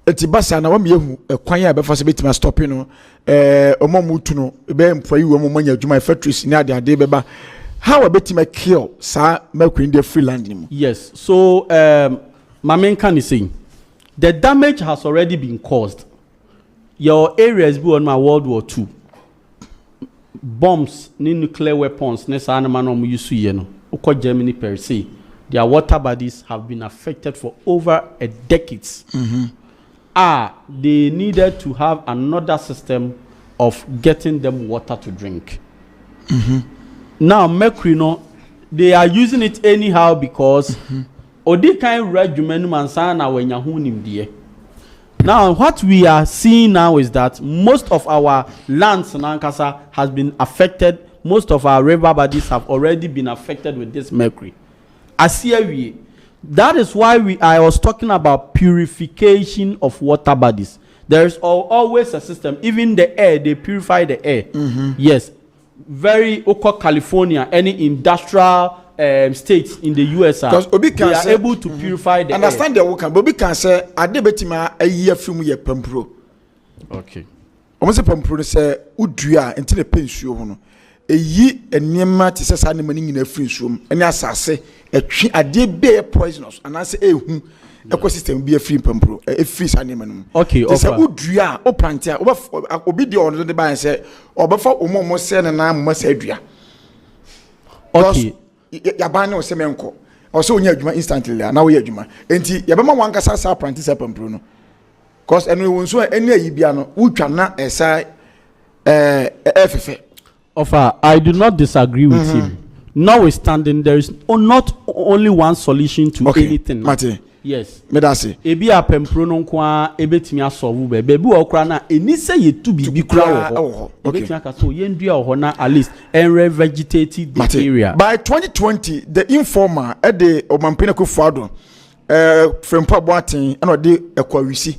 eti basa na wam yehu kwan ya be fa se betima stop no omomutu no be employee wo mo manya adwuma factories ni ade be ba. How a betima kill sa mercury in the free land ni mu? Yes, so Mamenkan is saying the damage has already been caused. Your areas be on my World War II. Bombs, nuclear weapons, nesa anamano mu yusu ye no. Uko Germany per se, their water bodies have been affected for over a decades. They needed to have another system of getting them water to drink. Now mercury no, they are using it anyhow because odi kan regimen mansana wenya hu nimdie. Now what we are seeing now is that most of our lands in Ankasa has been affected. Most of our river bodies have already been affected with this mercury. That is why I was talking about purification of water bodies. There is always a system. Even the air, they purify the air. Yes. very California, any industrial states in the US they are able to purify the understand air. The work, but we can say I debatima a year from ye pampro. Okay. Almost a pampro say udria until the pension hono. A ye and nema to say any money in a free room, and as I say a dear bear poisonous, and I say ecosystem be a free pampro, a free animal. Okay, okay. Udria or plantia or be the order the buy and say or before Omo send and I must say dria. Okay. Yabano semenko also nya adwuma instantly na wo adwuma enti yabema wankasa sa apprentice pampro no cause enu wonso enu ayi bia no wutwa na esa efefe. Offer, I do not disagree with him. Notwithstanding, there is not only one solution to anything. Mate. Yes. Medase. Ebi a pempro no kwa ebetimi asolve be. Bebi okra na eni se yetu bibi kra wo. Ebetimi aka so yendua ho na at least enre vegetate the area. By 2020, the informer at the Omampene Kufuado from Poboatin and ode ekwawisi.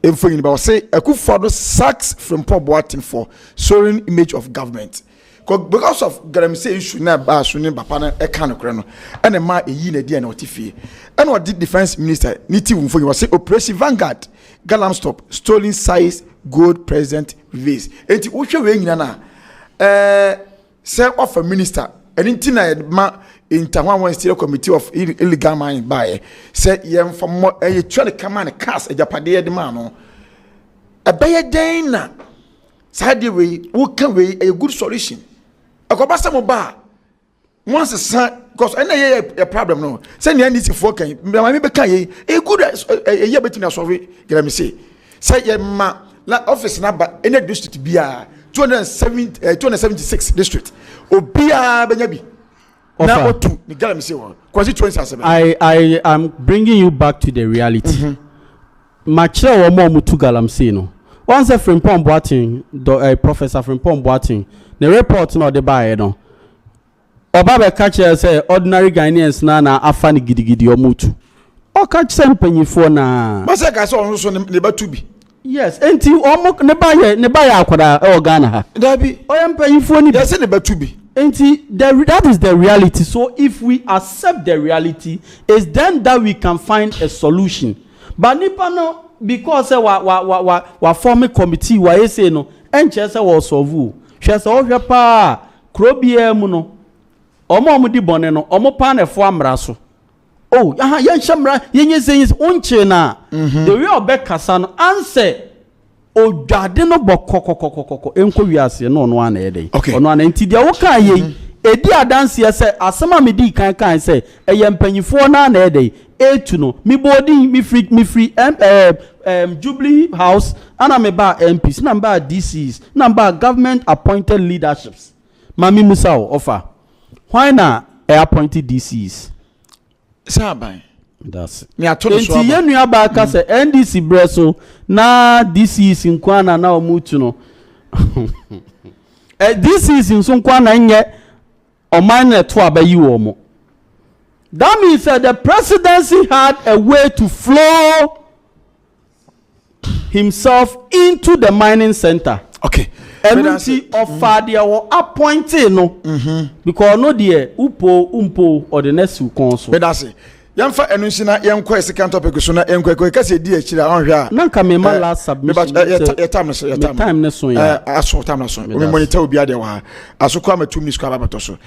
Info in about say Kufuado sacks from Poboatin for soaring image of government. Because of Galamse issue na ba so ne papa na e kan kre no ene ma eyi na dia na otifie ene odi defense minister niti wumfo you say operation Vanguard Galam stop stolen size gold president release enti wo hwe we nyina na say of a minister enti na ma interwan state committee of illegal mining by say yem from e try to come and cast e japade de ma no e be den na side way wo kan we a good solution akobasa mo ba once san because any a problem no say the NDC for kan me be kan ye a good ye betimi asolve get me say ye ma la office na ba any district bia 276 district obia benya bi na otu ni get me say constituency asebe. I am bringing you back to the reality. Machira wo mo mutu galamsey no once a Frimpong Boating Professor Frimpong Boating the report no the buy no oba be catch say ordinary Ghanaians na afa ni gidigidi omutu o catch some panyifo na ma say ka say onso ne batu bi yes enti omo ne buy akwada e Ghana ha da bi o yam panyifo ni yes ne batu bi enti that is the reality. So if we accept the reality is then that we can find a solution. But nipa no because wa form a committee wa say no enche say wo solve hwe say o hwe pa krobia mu no omo di bone no omo pa na fo amra so oh aha ye hwemra ye nyese unche na the way obekasa no answer odwade no bokokokokoko enko wiase no no ana ede ono ana nti dia wo kan ye edi adanse say asema me di kan say eye mpanyifo na ana ede etu no mi body mi free Jubilee House and I'm about MPs, number DCs, number government appointed leaderships. Mami Musao offer. Why not appointed DCs? Sabai. That's me atono so. Enti yenu abaka se NDC breso na DCs nkwana na omutu no. DCs nkwana nye omane to abayi wo mo. That means that the presidency had a way to flow himself into the mining center. Okay. Every offer they were appointed no. Because no there umpo or the next council. But that's it. Yamfa enusina yamko second topic so na enko kase di akira onhwa. Nanka me ma last submission. Your time ne so ya. Aso time na so. We monitor obi ade wa. Aso kwa ma 2 minutes kwa babato so.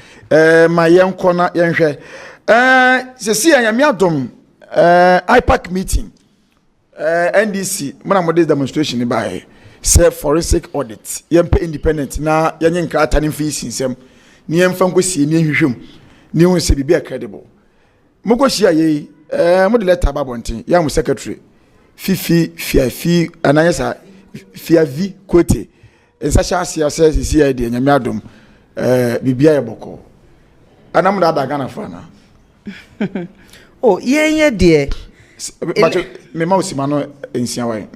Ma yenko na yenhwe. Se si anyame adom IPAC meeting. NDC mona modest demonstration ni bae say forensic audit yempe independent na yenye nkrata ni fees nsem ni yemfa nkosi ni hwehwem ni hu se bibia credible moko hia ye mo de letter babonten ya mo secretary fifi ananyesa fiavi kote ensasha asia say si de nyame adom bibia ye boko anam da daga na fa na oh yenye de but me ma osima no ensia wai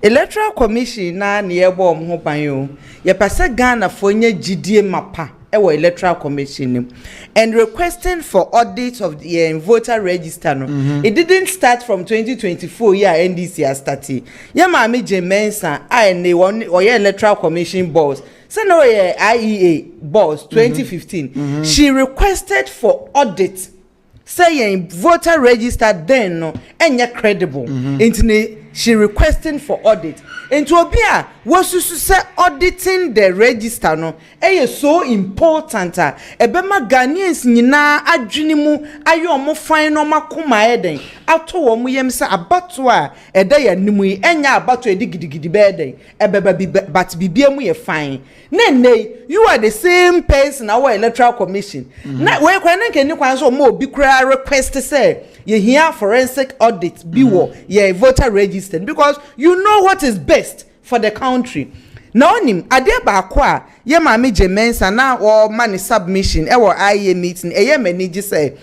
electoral commission na ne yebo ho ban yo ye pese Ghana fo nya gidie mapa ewo electoral commission and requesting for audit of the voter register no it didn't start from 2024 year NDC has started ya ma me Jemensa I ne won or electoral commission boss say no IEA boss 2015 she requested for audit saying voter register then no enya credible she requesting for audit into obia was to say auditing the register no so important ebema Ghanaians nyina adwene mu ayo mo fan no makoma eden ato wo mo yem se abato a eda ya nimu yi enya abato edi gidigidi be eden ebeba but bibia mu ye fine nene you are the same person our electoral commission na we kwa na nkeni kwan so mo obi kura request say you hear forensic audit biwo ye voter register because you know what is best for the country. Now nim ade ba kwa ye maame Jemensa na or money submission e wo IE meeting e ye manage say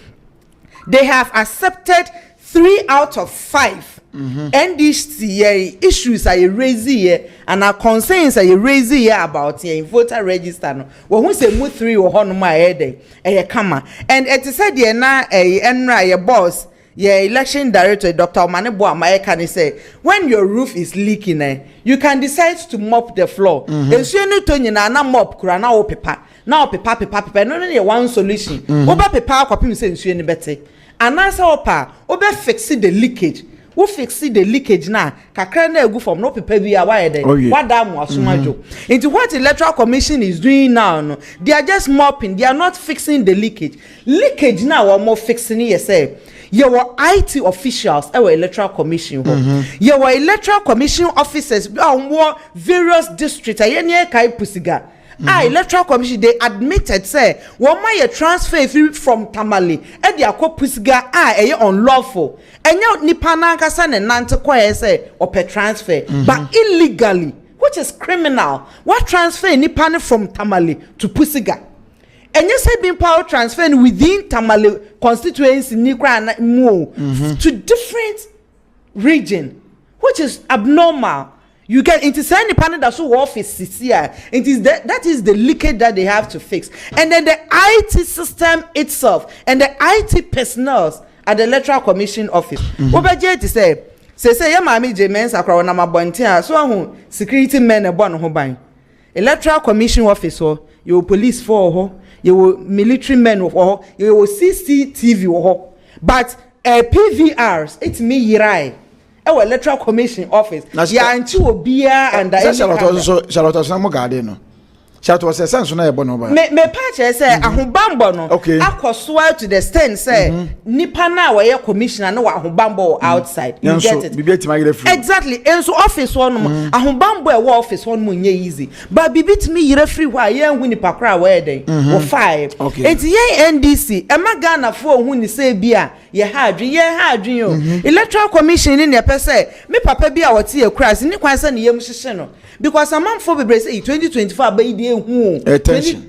they have accepted 3 out of 5 NDC issues are raising here and our concerns are raising here about here in voter register no wo hu say mu 3 wo hono ma e kama and it said here na enra ye boss yeah, election director Dr. Mahamudu Bawumia can say when your roof is leaking, you can decide to mop the floor. And so you to na mop kura na paper. Now paper. No one solution. Oba paper kwapim say nsuo ni bete. Anasa opa oba fix the leakage. Who fix the leakage na kakra na egu from no paper bi awaye dey. Wada mu asomajo. Into what electoral commission is doing now no, they are just mopping. They are not fixing the leakage. Leakage now we more fixing it say. You were IT officials our electoral commission you were electoral commission officers on various districts ayenye kai pusiga electoral commission they admitted say one my transfer from Tamale e dey akọ pusiga unlawful enye nipa na nkasa ne nante kwa say ope transfer but illegally which is criminal. What transfer nipa from Tamale to pusiga and you say being power transfer within Tamale constituency to different region, which is abnormal. You get into any panel that's so office here. It is that is the leakage that they have to fix, and then the IT system itself and the IT personnel at the electoral commission office. Obaje to say ya mami Jemensa akra na mabontia so ahu security men e bon ho ban. Electoral commission office you police for you military men or you CCTV but PVRs it me yirai our electoral commission office ya anti obia and Charlotte so mo garden no Charlotte was sense na e bo no ba me patch say ahobambo no akoso to the extent say nipa na we commissioner na ahobambo outside you get it exactly and so office one ahobambo e office one mo nye easy but bibit me yire free why ye hu nipa kra we den o 5 it ye NDC e magana fo hu ni say bia ye ha adwen yo electoral commission ni ne pese me papa bia wote ye kra se ni kwan se ne yem hyehye no because among for be say 2024 ba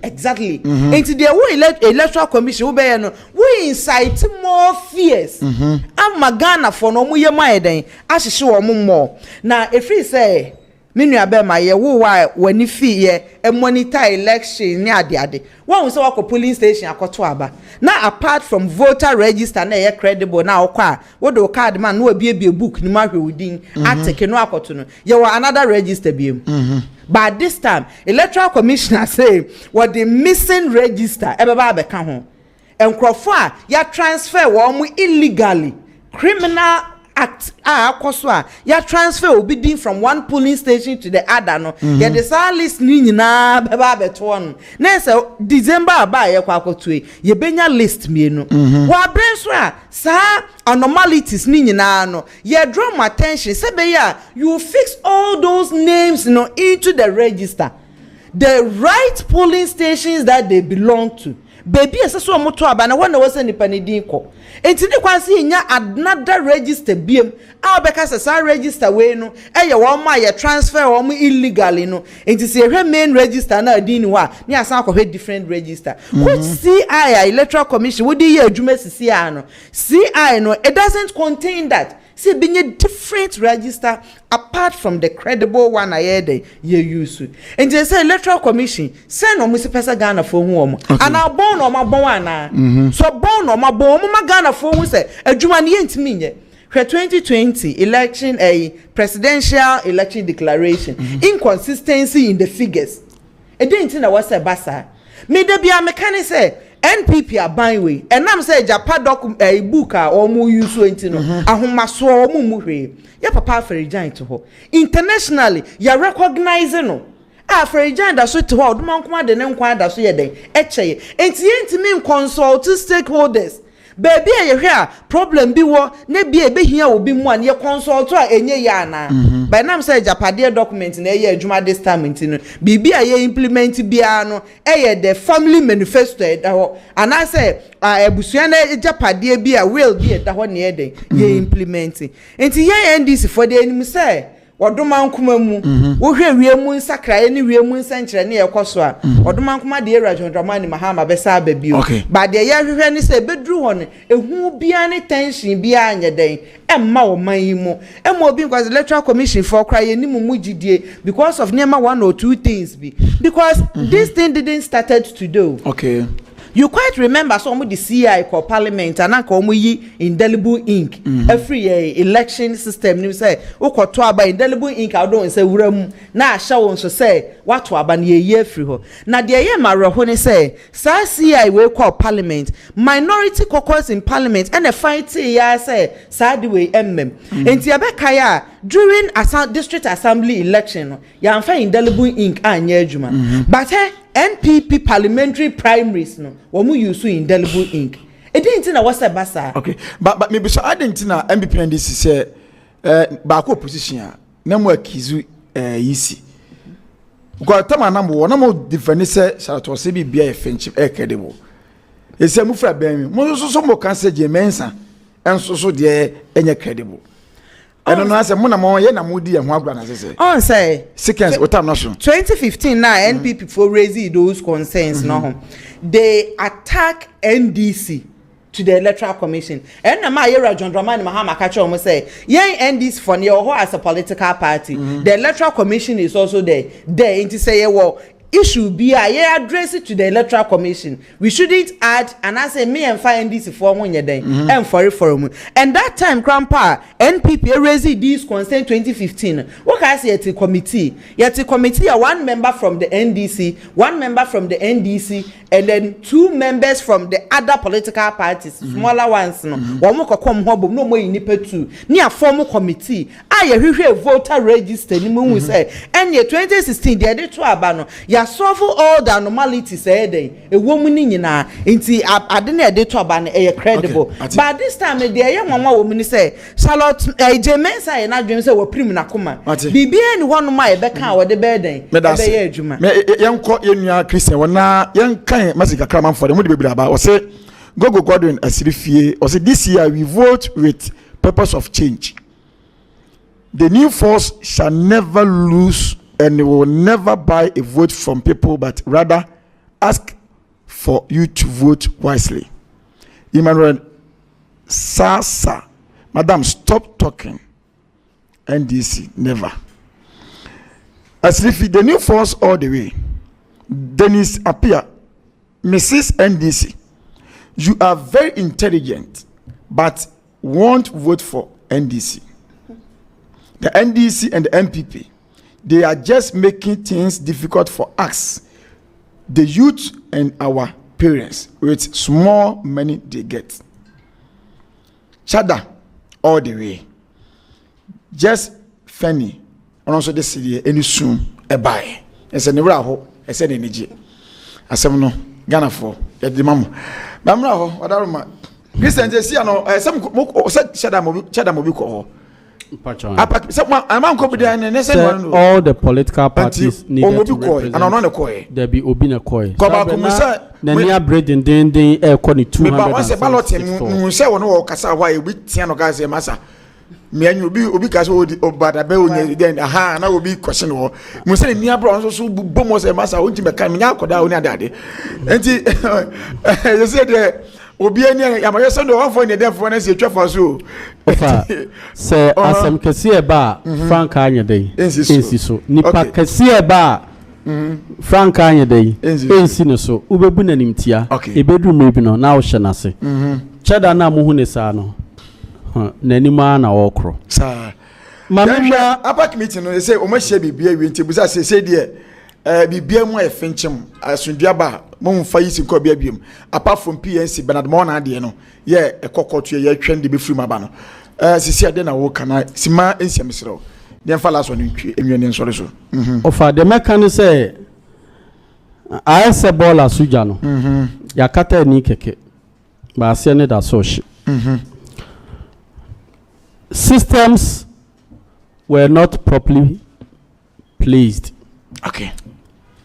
exactly into the electoral commission we be no we incite more fears Magana for no mu ye mai den ahihye wo more na if we say menu abema ye wo wa wani fi ye e monitor election ni ade won so wako polling station akoto aba na apart from voter register na ye credible na okwa wo do card man no abie book ni ma hwewudin ateke no akoto no ye wa another register biem but this time electoral commissioner say what the missing register e baba abeka ho enkrofo a ya transfer wo mu illegally criminal act akoso ya transfer obi din from one polling station to the other no ya the list ni nyina beba beto no na say December aba ye kwakoto ye benya list mienu wa brenso a sa anomalies ni nyina no ye draw my attention say be ya you fix all those names no into the register the right polling stations that they belong to baby eseso moto aba na when was nipa ne din ko entini kwanse nya another register biem a beka sa register we no eye wo ma ye transfer wo mu illegally no enti se hwe main register na din ni wa ni asan akọ different register which CI electoral commission wo di ye adwuma sisi no CI no it doesn't contain that. See, being a different register apart from the credible one I heard you use. And they say electoral commission send on Mr. Pesa Ghana for whom and I born on my bona. So born on my born my Ghana for who say a Juman yent me. 2020 election a presidential election declaration inconsistency in the figures. didn't know what's a basa. Me de be a mechanic say NPP are buying way and I'm say Japan doc a book or more use to intino ahoma so mu hwe ya papa for giant to ho internationally ya recognizing no for a giant that so to ho do man kuma de ne nkwa da so ye den eche enti me consult stakeholders baby a here problem bi wo na bi e be hia obi mu an ye consult a enye ya na by nam say japade document na ye adwuma this time ntino bibi a ye implement bia no the family manifesto da ho and I say ebusua na japade bi a will bi da ho na ye implement enti ye NDC for the enim say odoma nkoma mu wo hwe wiemu nsakra ne wiemu nsankyere ne yekoso a odoma nkoma de era Dramani Mahama besa ababio ba de ye hwehwe ne se bedru ho ne ehu bia ne tension bia anye den emma wo man yi mu emma obi because electoral commission for cry ye nimu mugidie because of nema one or two things be because this thing didn't started to do. You quite remember some of the CI called Parliament and anko yi indelible ink every election system you say oko to aba indelible ink I don't say wuram na ahya won so say what to aba na ye free ho na de ye mareho ne say sa CI we call Parliament minority caucus in Parliament and a fight ya say sa the way enti abeka ya during district assembly election ya amfa indelible ink anya adwuma but NPP parliamentary primaries no womu use indelible ink e didn't na what's basa but maybe so I didn't na NPP and this say back opposition na mo akizu yisi because time na mo different say sharato se bi bia e friendship e credible e say mu fra ben mo so mo kan say je mensa enso so de enye credible. I don't know. I said, "Mona mo ye na mudi ya huagwa na sese." On say seconds. What time no so? 2015 now NPP for raise those concerns no. They attack NDC to the electoral commission. And na ma yera Dramani Mahama kacho mo say, "Yen NDC for near ho as a political party. The electoral commission is also there. There into say well." Issue be a address it to the electoral commission. We shouldn't add and I say me and find this for one year then and for it for a and that time grandpa NPP raised this concern 2015. What can I say at the committee? Yet a committee one member from the NDC, one member from the NDC, and then two members from the other political parties, smaller ones no. One more come home no more in two. Near formal committee. I a voter register ni say and year 2016 they did to abano. Ya solve all the anomalies a woman nyina nti adene de to aba na credible but this time the young mama woman say Charlotte Jemensa na dream say we prim na koma bibia ni hono ma e beka wo de burden be ye adwuma me yenko yenua Christian wona yenkan masika kraman for dem de bebira ba o say Gogo Godwin asirifie o say this year we vote with purpose of change. The new force shall never lose and will never buy a vote from people, but rather ask for you to vote wisely. Emmanuel Sasa, Madam, stop talking. NDC, never. As if the new force all the way. Dennis appear, Mrs. NDC, you are very intelligent, but won't vote for NDC. The NDC and the MPP, they are just making things difficult for us, the youth and our parents, with small money they get. Chada, all the way. Just funny. And also this city, any soon, a buy. I said, never hope. I said, energy. I said, no, Ghana for, at the mama. Mamma, what are my Christian, they see, I know, some said, Chada Mobico. All the political parties need to represent. There be Obina Koi. Nania bread and then they air calling 200. Say one or Casa why we Tiano guys massa. Me and you be Ubicas but a bell then aha and I will be question or Musa near bronze so bombos a massa ultimate coming out down daddy. And you said Obiania, I'm a son of one for when I say for so. Say, as I'm Cassia bar, Frank Anya Day, so Nipa Cassia bar, Frank Anya Day, so Ubebunanim a bedroom maybe no now Shanase. Chadana Muhunesano, Nenimana Okro. Sir, Mamma, a back meeting, they say, O must be beer, say, dear. bibia mu e finchim asundua ba mo mfa yi sinko bia biom apart from PNC Bernard Mona de no ye ekokoto ye twende be free maba no sisi ade na wo kana sima ensiamsero den fa last one ntwe enwene nsore so ofa the mechanic say ayese ball asuja no yakata ni keke ba ase ne da so hye systems were not properly placed. Okay.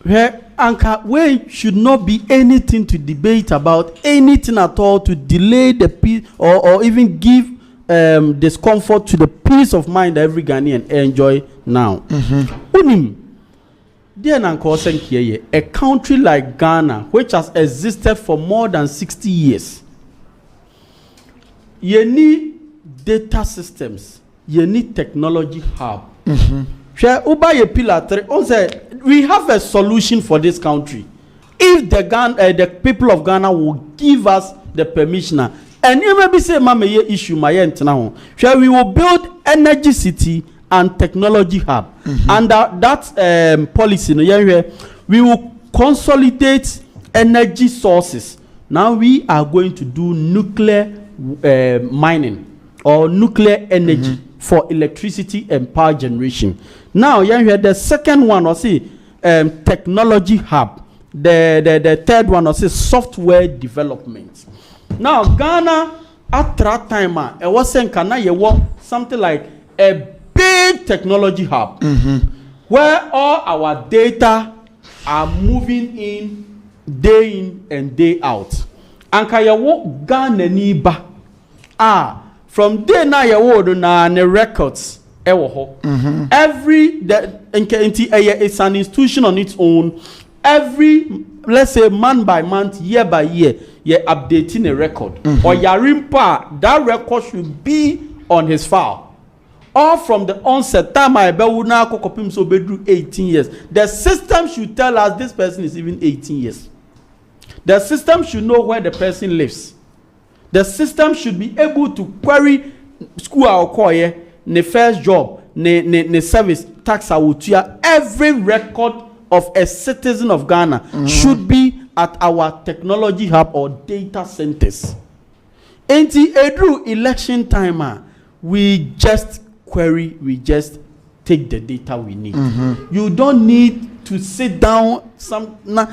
Where anchor way should not be anything to debate about, anything at all to delay the peace or even give discomfort to the peace of mind that every Ghanaian enjoy now. A country like Ghana, which has existed for more than 60 years, you need data systems, you need technology hub. We have a solution for this country. If the people of Ghana will give us the permission, and you may be saying, "Mama, ye issue my now." We will build energy city and technology hub. Under that policy, we will consolidate energy sources. Now we are going to do nuclear mining or nuclear energy for electricity and power generation. Now, the second one was technology hub. The third one was software development. Now, Ghana at that time, it was saying something like a big technology hub where all our data are moving in and day out. And Ghana niba from day na yewodo na ne records every it's an institution on its own. Every, let's say, month by month, year by year, you're updating a record. Or Yarimpa, that record should be on his file. Or from the onset, time I now 18 years. The system should tell us this person is even 18 years. The system should know where the person lives. The system should be able to query school or choir, the first job, the service, tax, every record of a citizen of Ghana should be at our technology hub or data centers. Through election time, we just query, we just take the data we need. You don't need to sit down no,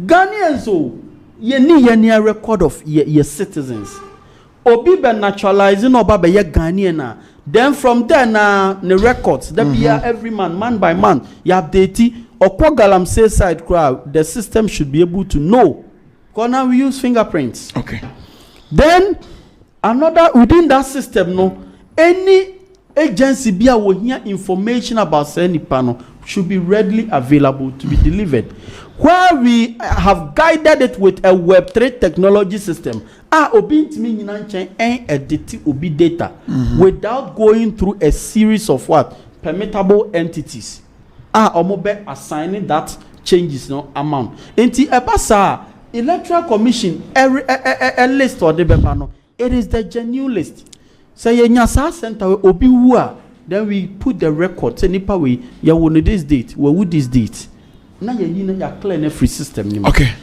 Ghanaians you need a record of your citizens. Obi be naturalizing or be a Ghanaian. Then from there na the records that be every man by man you update or galam say side crowd the system should be able to know. Because now we use fingerprints. Okay. Then another within that system no any agency be will hear information about any panel should be readily available to be delivered. Where we have guided it with a Web3 technology system, obi ntimi nyina nchen edit obi data without going through a series of permittable entities. Omobe assigning that changes no amount. Enti ebasa electoral commission a list or the no. It is the genuine list. Say nyasa center obi wu then we put the record say nipa we ya wo this date, we would this date. Now you clear a free system. Okay.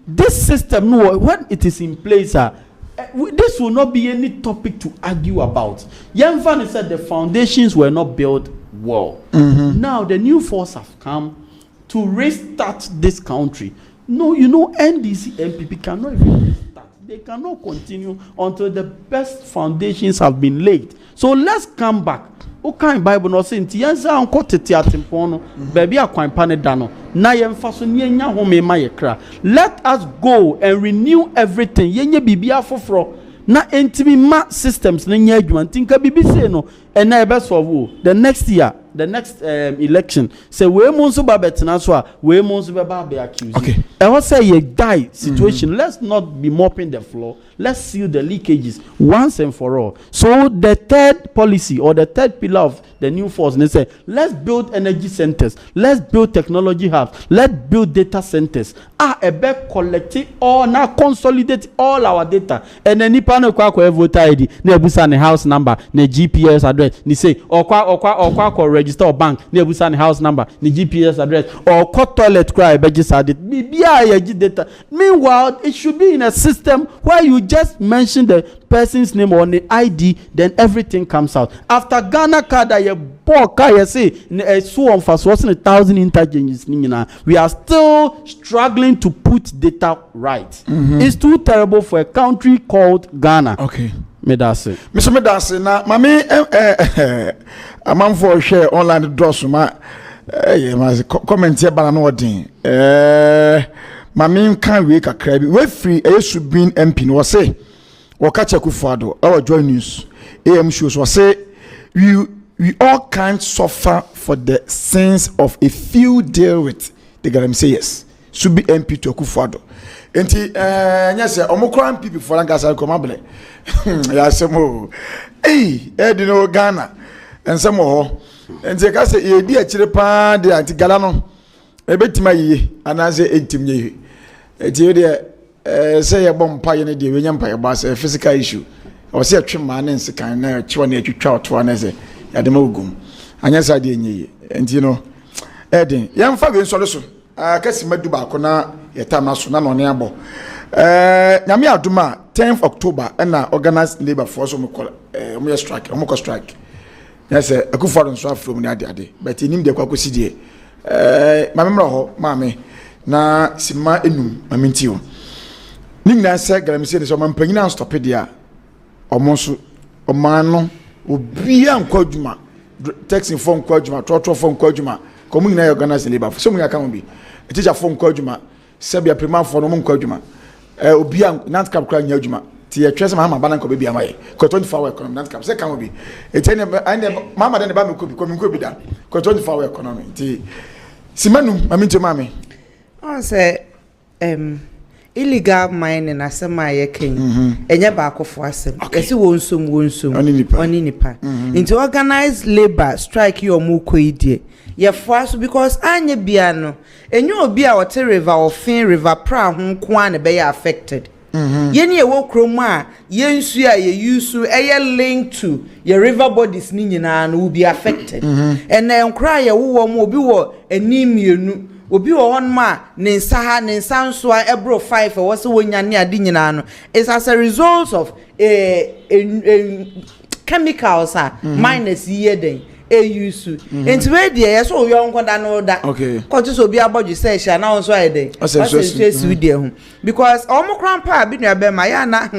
This system, no, when it is in place, this will not be any topic to argue about. Yanfan said the foundations were not built well. Now the new force have come to restart this country. No, NDC MPP cannot even restart. They cannot continue until the best foundations have been laid. So let's come back. Okay, Bible no say nti yansa anko tete atempon no baby akwan pa ne da no na yemfa so ne nya home ma ye kra. Let us go and renew everything yenye bibia foforo na entimi ma systems ne nya adwuma ntinka bibi say no and na ebe solve the next year the next election say we mo nso ba betina so a we mo nso be ba be accused. Okay. I was say ye die situation. Let's not be mopping the floor. Let's seal the leakages once and for all. So the third policy or the third pillar of the new force, they say, let's build energy centers. Let's build technology hubs. Let's build data centers. Ebe collect all now consolidate all our data. And then nipa no kwa voter ID, ne busa ne house number, ne GPS address. Ni say okwa register or bank ne ebusa ne house number ne GPS address or call toilet cry register it bibia ya data. Meanwhile it should be in a system where you just mention the person's name or the ID, then everything comes out. After Ghana card you bought you say so on for 1,000 interchanges, we are still struggling to put data right. It's too terrible for a country called Ghana. Okay. Medase. Mr. Medase, now, mami, a man for share online dross, comment here, but I'm not doing. Mami can't wake a crab. We free a should be MP, no say. Or catch a kufado, our joy news. AM shows was say, we all can't suffer for the sins of a few deal with. They gotta say yes. Should be MP to kufado. Enti yes omokran people for Lancaster komable ya semo di no Ghana ensemo ho enti ka say e di akire pa de anti gala no e betima yiye anaze entim ye enti de say ye bom pa ye ne de wenya mpa ye ba say physical issue o say atwe ma ne nsekan na chiwa na atwitwa oto na say ya de ma ogum anya sa de enye enti no edin yemfa we nsole so akasi madu ba ko na yetama so na no ne abo nyame aduma 10th October na organized labor force mo strike mo strike yes akufo nso afro mu ade but enim de kwakosi die mamemra ho maame na sima enum mamintio ningna se galamse de so mampanyina stop dia omonso omano obi ankwaduma taxi phone kwaduma trotro phone kwaduma komu na organized labor so mu aka bi teacher phone kwaduma sebia prima phone mo kwaduma obi an nantcap kra nya adwuma ti ye twese Mahama bana ko bia amaye ko 24 hour economy nantcap se kan obi etene Mahama den ba me ko bi da ko 24 hour economy ti simanu maminto mame on say illegal mining asema ye ken enye ba akofo asem esi wonsum oni nipa into organized labor strike your mu koidie ye faso because anye bia no enye obi a wote river ofin river pra ho ko an be affected ye ne wo krom a ye nsu a ye use eye link to ye river bodies ni nyina no will be affected and enkra ye wo mo obi wo animienu obi wo hon ma ne nsa nso a ebro 5 wo se wonya ne ade nyina no is as a result of chemicals minus ye den use enti we dey yes o yo nkoda no da ko ti so bi aboju say sha na so ayede o say we dey hu because omo krampa bi nua be ma ya na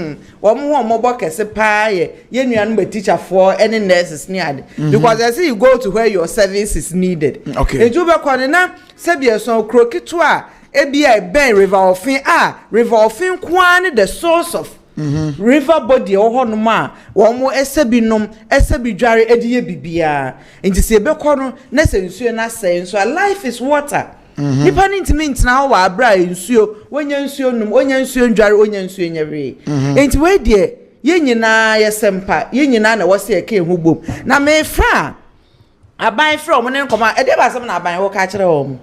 omo bo kese pa ye nua no be teacher for any nurses ni ade because I see you go to where your service is needed eju be ko na se bi so krokitu a e bia ben river ofin kwan the source of river body ohonum a wo esebinom esebidware ediye bibia enti se bekọ no na se nsuo na se nso life is water nipa ni ntimi ntina ho wa abra nsuo wonya nsuo num wonya nsuo ndware wonya nsuo nyere enti we de ye nyina yesempa ye nyina na wo se eke hu bom na me fra aban fra omo ne nkoma ede ba sem na aban wo ka kire wo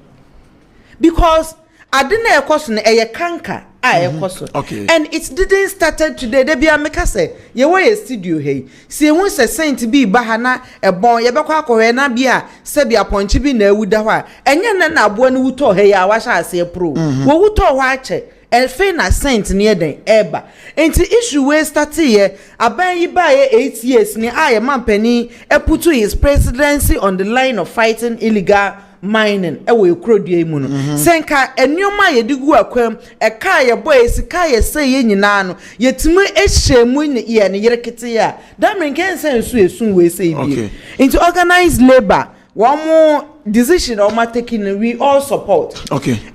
because adena ekoso na eye kanka ekoso and it didn't started today they be ameka say ye we studio hey see hu se saint bi ba ha na ebon ye bekwa akohwe na bia se bia ponchi bi na awuda ho a enye na abo ne wuto hey a wa sha ase pro wo wuto ho ache elfe na saint ne den eba enti issue we start here aban yi ba ye 8 years ni aye mampani put his presidency on the line of fighting illegal mining ewe ekrodua mu no senka enyoma ye digu akwam eka ye boy sika ye say ye nyina no yetime ehyemu ne ye ne yerekete ya that mean can say esun we say bi into organized labor one more decision or ma taking we all support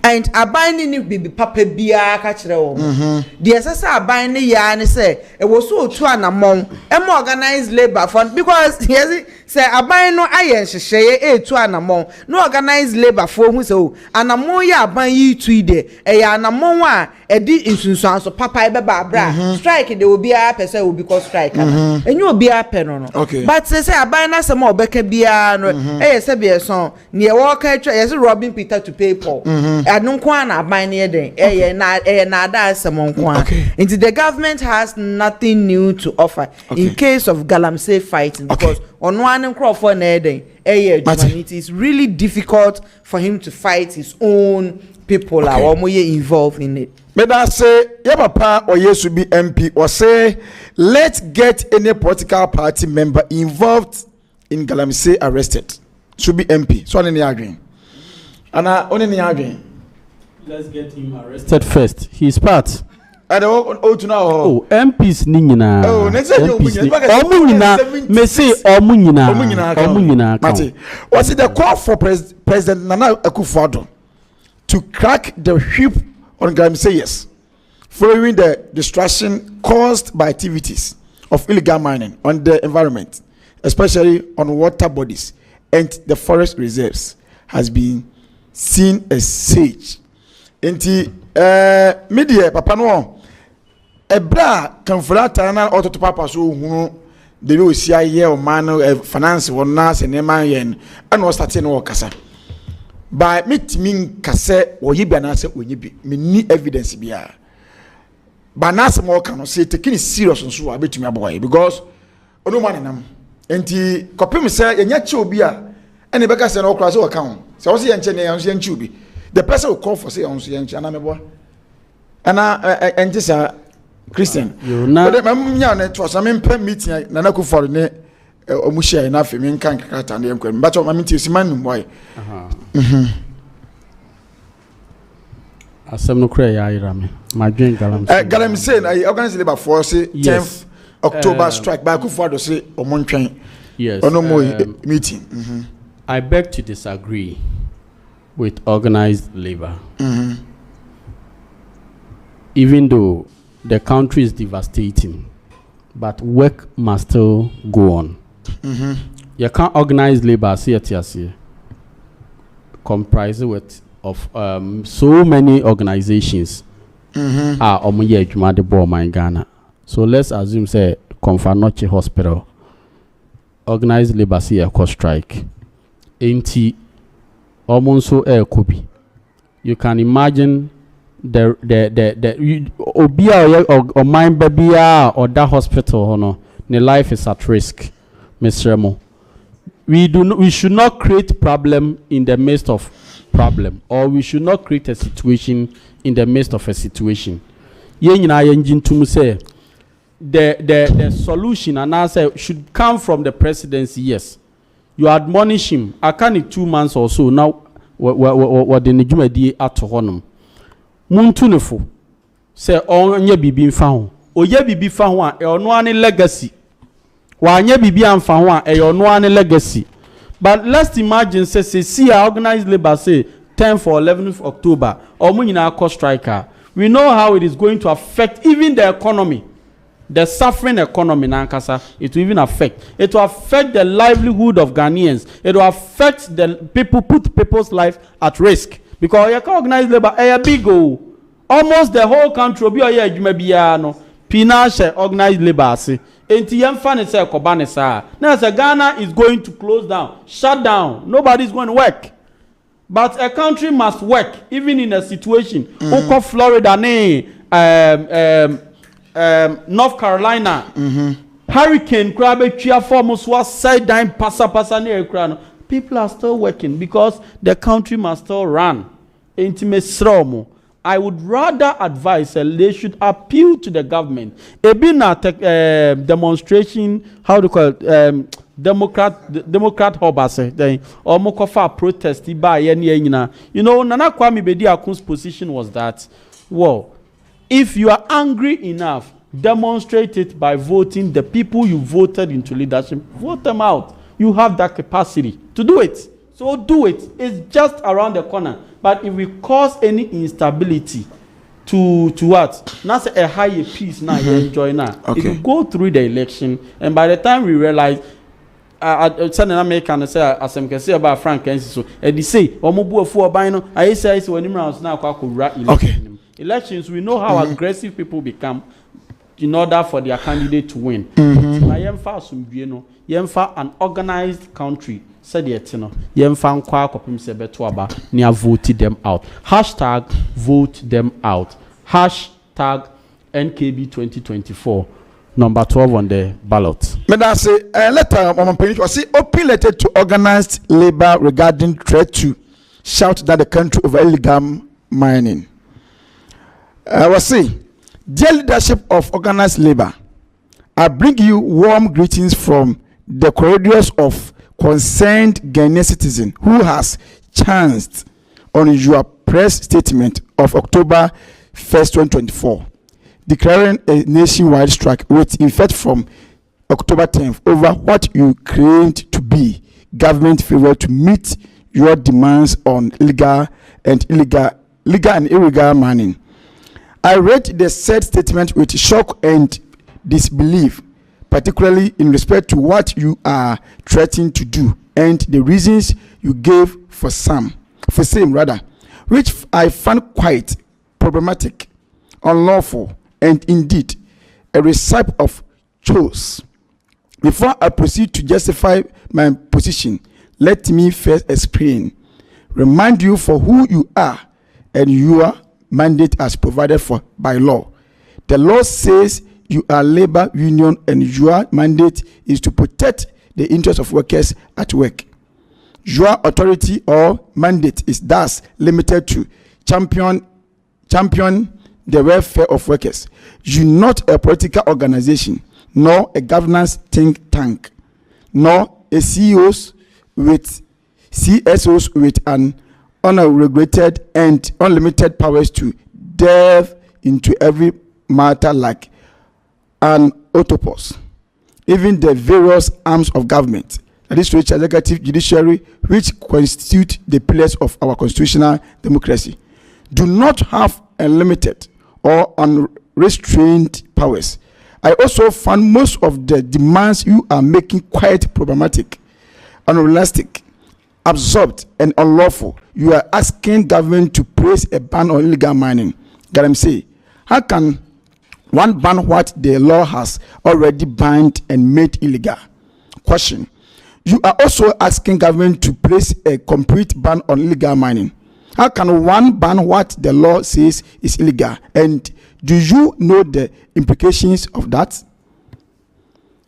and abinding ni bibi papa bia ka kire wo the sesa abinding ya ne say e wo so otu anamon e mo organized labor fund because yes say aban no aye hyehyeye etu anamon no organized labor for hu say anamon ya aban yi tu ide e ya anamon a e di insunsuan so papa e be ba bra strike they will be a person will because strike enyu obi a pe no but say aban na say mo obeka bia no e say be so near walker as robbing Peter to pay Paul. I don't want to buy near them. Nada someone into the government has nothing new to offer in case of Galamsey fighting because on one crop for it is really difficult for him to fight his own people are involved in it. But I say, your papa or yes to be MP or say, let's get any political party member involved in Galamsey arrested. Should be MP. So on any arguing. And on any arguing. Let's get him arrested first. He's part. I don't to now. Oh, MPs ningina. Oh, next time you me say omunina. Mate, was it the call for President Nana Akufo-Addo to crack the whip on Galamsey? Yes, following the destruction caused by activities of illegal mining on the environment, especially on water bodies and the forest reserves, has been seen as sage. Enti media papa no ebra kanfurata na ototo papa so hunu de we osia ye o man finance won na se ne man yen ana o start no kasa by mitmin kase wo yibia na se onyibi me ni evidence bia ba na se mo kan no se take it serious so abetumi aboy because ono man nam enti kopim se yenya che obi a ene beka se na okra se o kan se wo se yenche ne yan se yenche obi the person will call for say on so yenche ana mebo ana enje sa Christian but nya na to so me meeting na Akufo ne omuhia na afi me nkan kakata na yenkwa but ma meeting si man boy asem no kra ya ira me ma dwen Galamsey na organize labor force 10th October strike by Akufo-Addo say omontwen yes ono mo meeting I beg to disagree with organized labor. Even though the country is devastating, but work must still go on. You can't organize labor comprised of so many organizations are in Ghana. So let's assume say Confanoche Hospital organized labor see a cost strike. Ain't almost so kobi. You can imagine the obia or mind baby or that hospital no the life is at risk. Mr. Mo, we should not create problem in the midst of problem, or we should not create a situation in the midst of a situation. Say the solution and answer should come from the presidency. Yes, you admonish him. I can't 2 months or so now. What the Nijuma di at honum. Muntunefo say on ye bibi found. O ye bibi found one, or no any legacy. Why ye bibi and found one, or no any legacy. But let's imagine, say, see, organized labor say 10th for 11th October, or Munina cost striker. We know how it is going to affect even the economy. The suffering economy, Nankasa, it will even affect. It will affect the livelihood of Ghanaians. It will affect the people, put people's life at risk. Because you can organize labor, a big go. Almost the whole country will be a you may be no. Pinashe organized labor. And Tiamfan say Kobanesa. Now, Ghana is going to close down, shut down. Nobody is going to work. But a country must work, even in a situation. Oko Florida, North Carolina, hurricane crab cheer almost was side down pasa near crown. People are still working because the country must still run. Intimate I would rather advise they should appeal to the government. A demonstration, how to call it, Democrat hobase or mokofa protest by any. You know, Nana Kwame Bedi Akun's position was that, well, if you are angry enough, demonstrate it by voting the people you voted into leadership. Vote them out. You have that capacity to do it. So do it. It's just around the corner. But if we cause any instability to what? Not a higher peace now you enjoy now. It will go through the election, and by the time we realize Southern American say as I'm can say about Frank Kensi so they say omobu afu oban I say when him rounds now election. Elections, we know how aggressive people become in order for their candidate to win. An organized country said yet no yem fan kwa kopim se beto aba near vote them out. Hashtag vote them out. Hashtag NKB 2024. Number 12 on the ballot. May I say a letter was open letter to organized labor regarding threat to shout that the country over illegal mining. I was saying, dear leadership of organized labor, I bring you warm greetings from the corridors of concerned Ghanaian citizen who has chanced on your press statement of October 1st, 2024, declaring a nationwide strike with effect from October 10th over what you claimed to be government failure to meet your demands on legal and illegal mining. I read the said statement with shock and disbelief, particularly in respect to what you are threatening to do and the reasons you gave for same, which I found quite problematic, unlawful, and indeed a recipe of chose. Before I proceed to justify my position, let me first explain, remind you for who you are and your mandate as provided for by law. The law says you are labor union and your mandate is to protect the interests of workers at work. Your authority or mandate is thus limited to champion the welfare of workers. You are not a political organization, nor a governance think tank, nor a CSOs with an unregulated and unlimited powers to delve into every matter like an autopus. Even the various arms of government, that is, executive, judiciary, which constitute the pillars of our constitutional democracy, do not have unlimited or unrestrained powers. I also found most of the demands you are making quite problematic, unrealistic, absurd, and unlawful. You are asking government to place a ban on illegal mining. Galamsey, how can one ban what the law has already banned and made illegal? Question. You are also asking government to place a complete ban on illegal mining. How can one ban what the law says is illegal? And do you know the implications of that?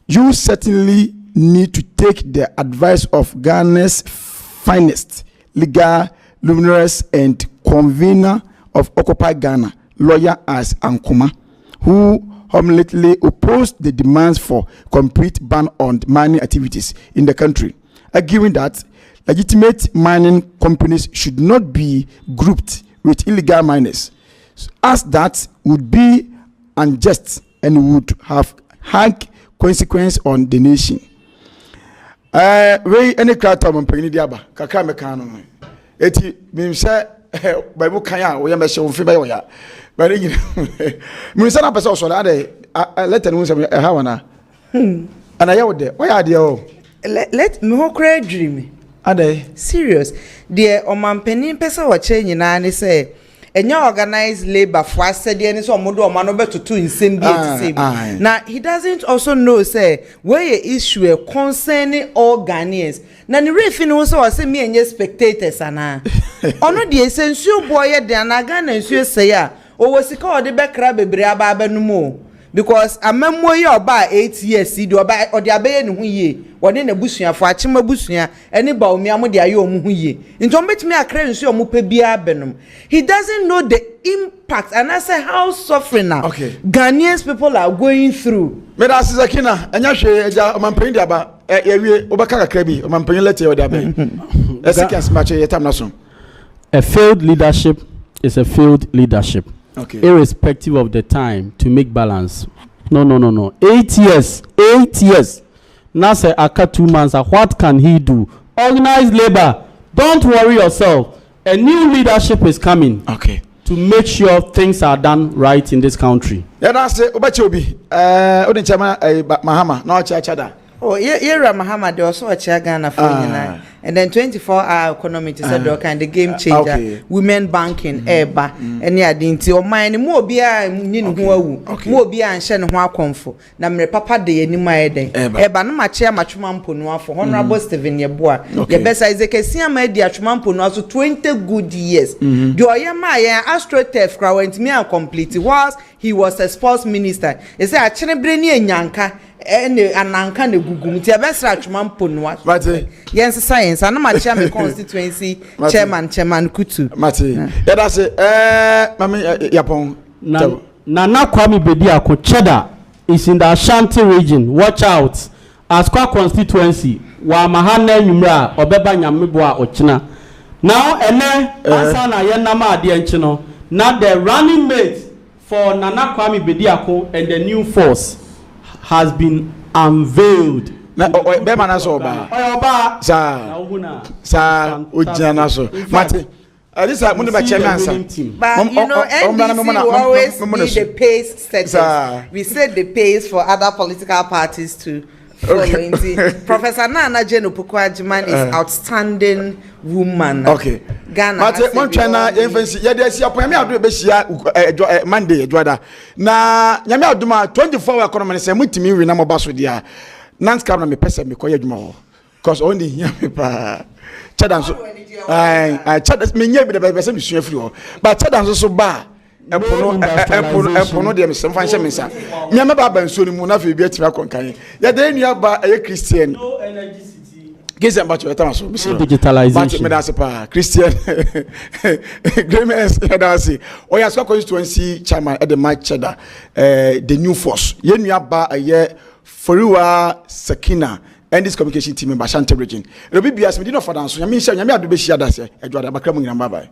You certainly need to take the advice of Ghana's finest legal luminaries and convener of Occupy Ghana, lawyer as Ankuma, who homiletely opposed the demands for complete ban on mining activities in the country, arguing that legitimate mining companies should not be grouped with illegal miners, as that would be unjust and would have had consequence on the nation. We any crowd of Mpeni Diaba, Kaka Mekano. Eti Mimsa Bible Kaya, we are Messi Fibaya. But Minsana Paso, let the news of Hawana. And I out there. Why are they? Let me ho cry dream. Are they serious? Dear Omampeni Pesa wa change and say. And your organized labor for us said any so modo manobe to two in same now he doesn't also know say where your issue concerning all Ghanaians. Now the refin also was me and your spectators ana. Ono the essential boy de anagan and you say ya o was called the back crab bebre no more. Because a memory about 8 years, see, do about or the abbey and ye, one in a bushia for a chima bushia, any Bawumia mo de ayo muye. In to meet me a credence your mupebia benum. He doesn't know the impact and I say how suffering now. Okay. Ghanaians people are going through. Medas is a kina, and Yasha, Mampenda about Obaka Krebi, Mampenda letter or the a second match a time. A failed leadership is a failed leadership. Okay. Irrespective of the time to make balance. No. 8 years. 8 years. Now say aka 2 months. What can he do? Organized labor. Don't worry yourself. A new leadership is coming. Okay. To make sure things are done right in this country. Yeah, that's it. Obachobi. Odin Chama Mahama. No Chachada. Oh, yeah, Mahama. They also a Chagana for and then 24-hour economy to say kind of game changer, women banking, eba, and yeah, dinti or mine more beer, nin who more beer and shen hoa comfort. Na me papa de any my day. Eba no macha machuman punwa for Honorable Stephen Yeboah. The best is a Cassia media chuman punwa so 20 good years. Do I am my AstroTurf crowd went me complete whilst he was a sports minister. Is a chenebrini and yanka. Ananka ne gugu ti abesra atwuma ponwa yes science and my chairman constituency chairman kutu mate ya da se mama yapon na Kwame Bediako Cheddar is in the Ashanti region. Watch out. Askwa constituency wa mahana nyumra obeba nyamebo a ochina now asa na ye nama ade enchino now the running mate for Nana Kwame Bediako and the new force has been unveiled. Na be mana so oba sa ojana so mate this is munde ba chairman answer but you know NDC always need the pace setters. We set the pace for other political parties to follow. Professor Nana Jane Opoku-Agyeman is outstanding woman. Okay. Ghana. Mate mon chana yenfansi ye dey sia pon me ado be sia Monday edwada na nyame aduma 24 economy say mutimi wi na mo baso dia nant kam na me pese me koye adwuma ho cause only here me pa Cheddar so Cheddar me nya bi de be say me sua firi ho but Cheddar so ba epono de me sem fan hye me sa nyame ba ba nso ni mu na fe bi atira konkan ye dey nua ba ye Christian no energy Gizem about your time so digitalization. But me pa Christian Grammars Edasi. Oya Askwa constituency chairman at the Mike Cheddar the new force. Ye nua ba aye Foriwa Sakina and this communication team in Ashanti region. It will be bias me did not for dance. Nyame ado be share that say. Edward abakra mu nyamba bye.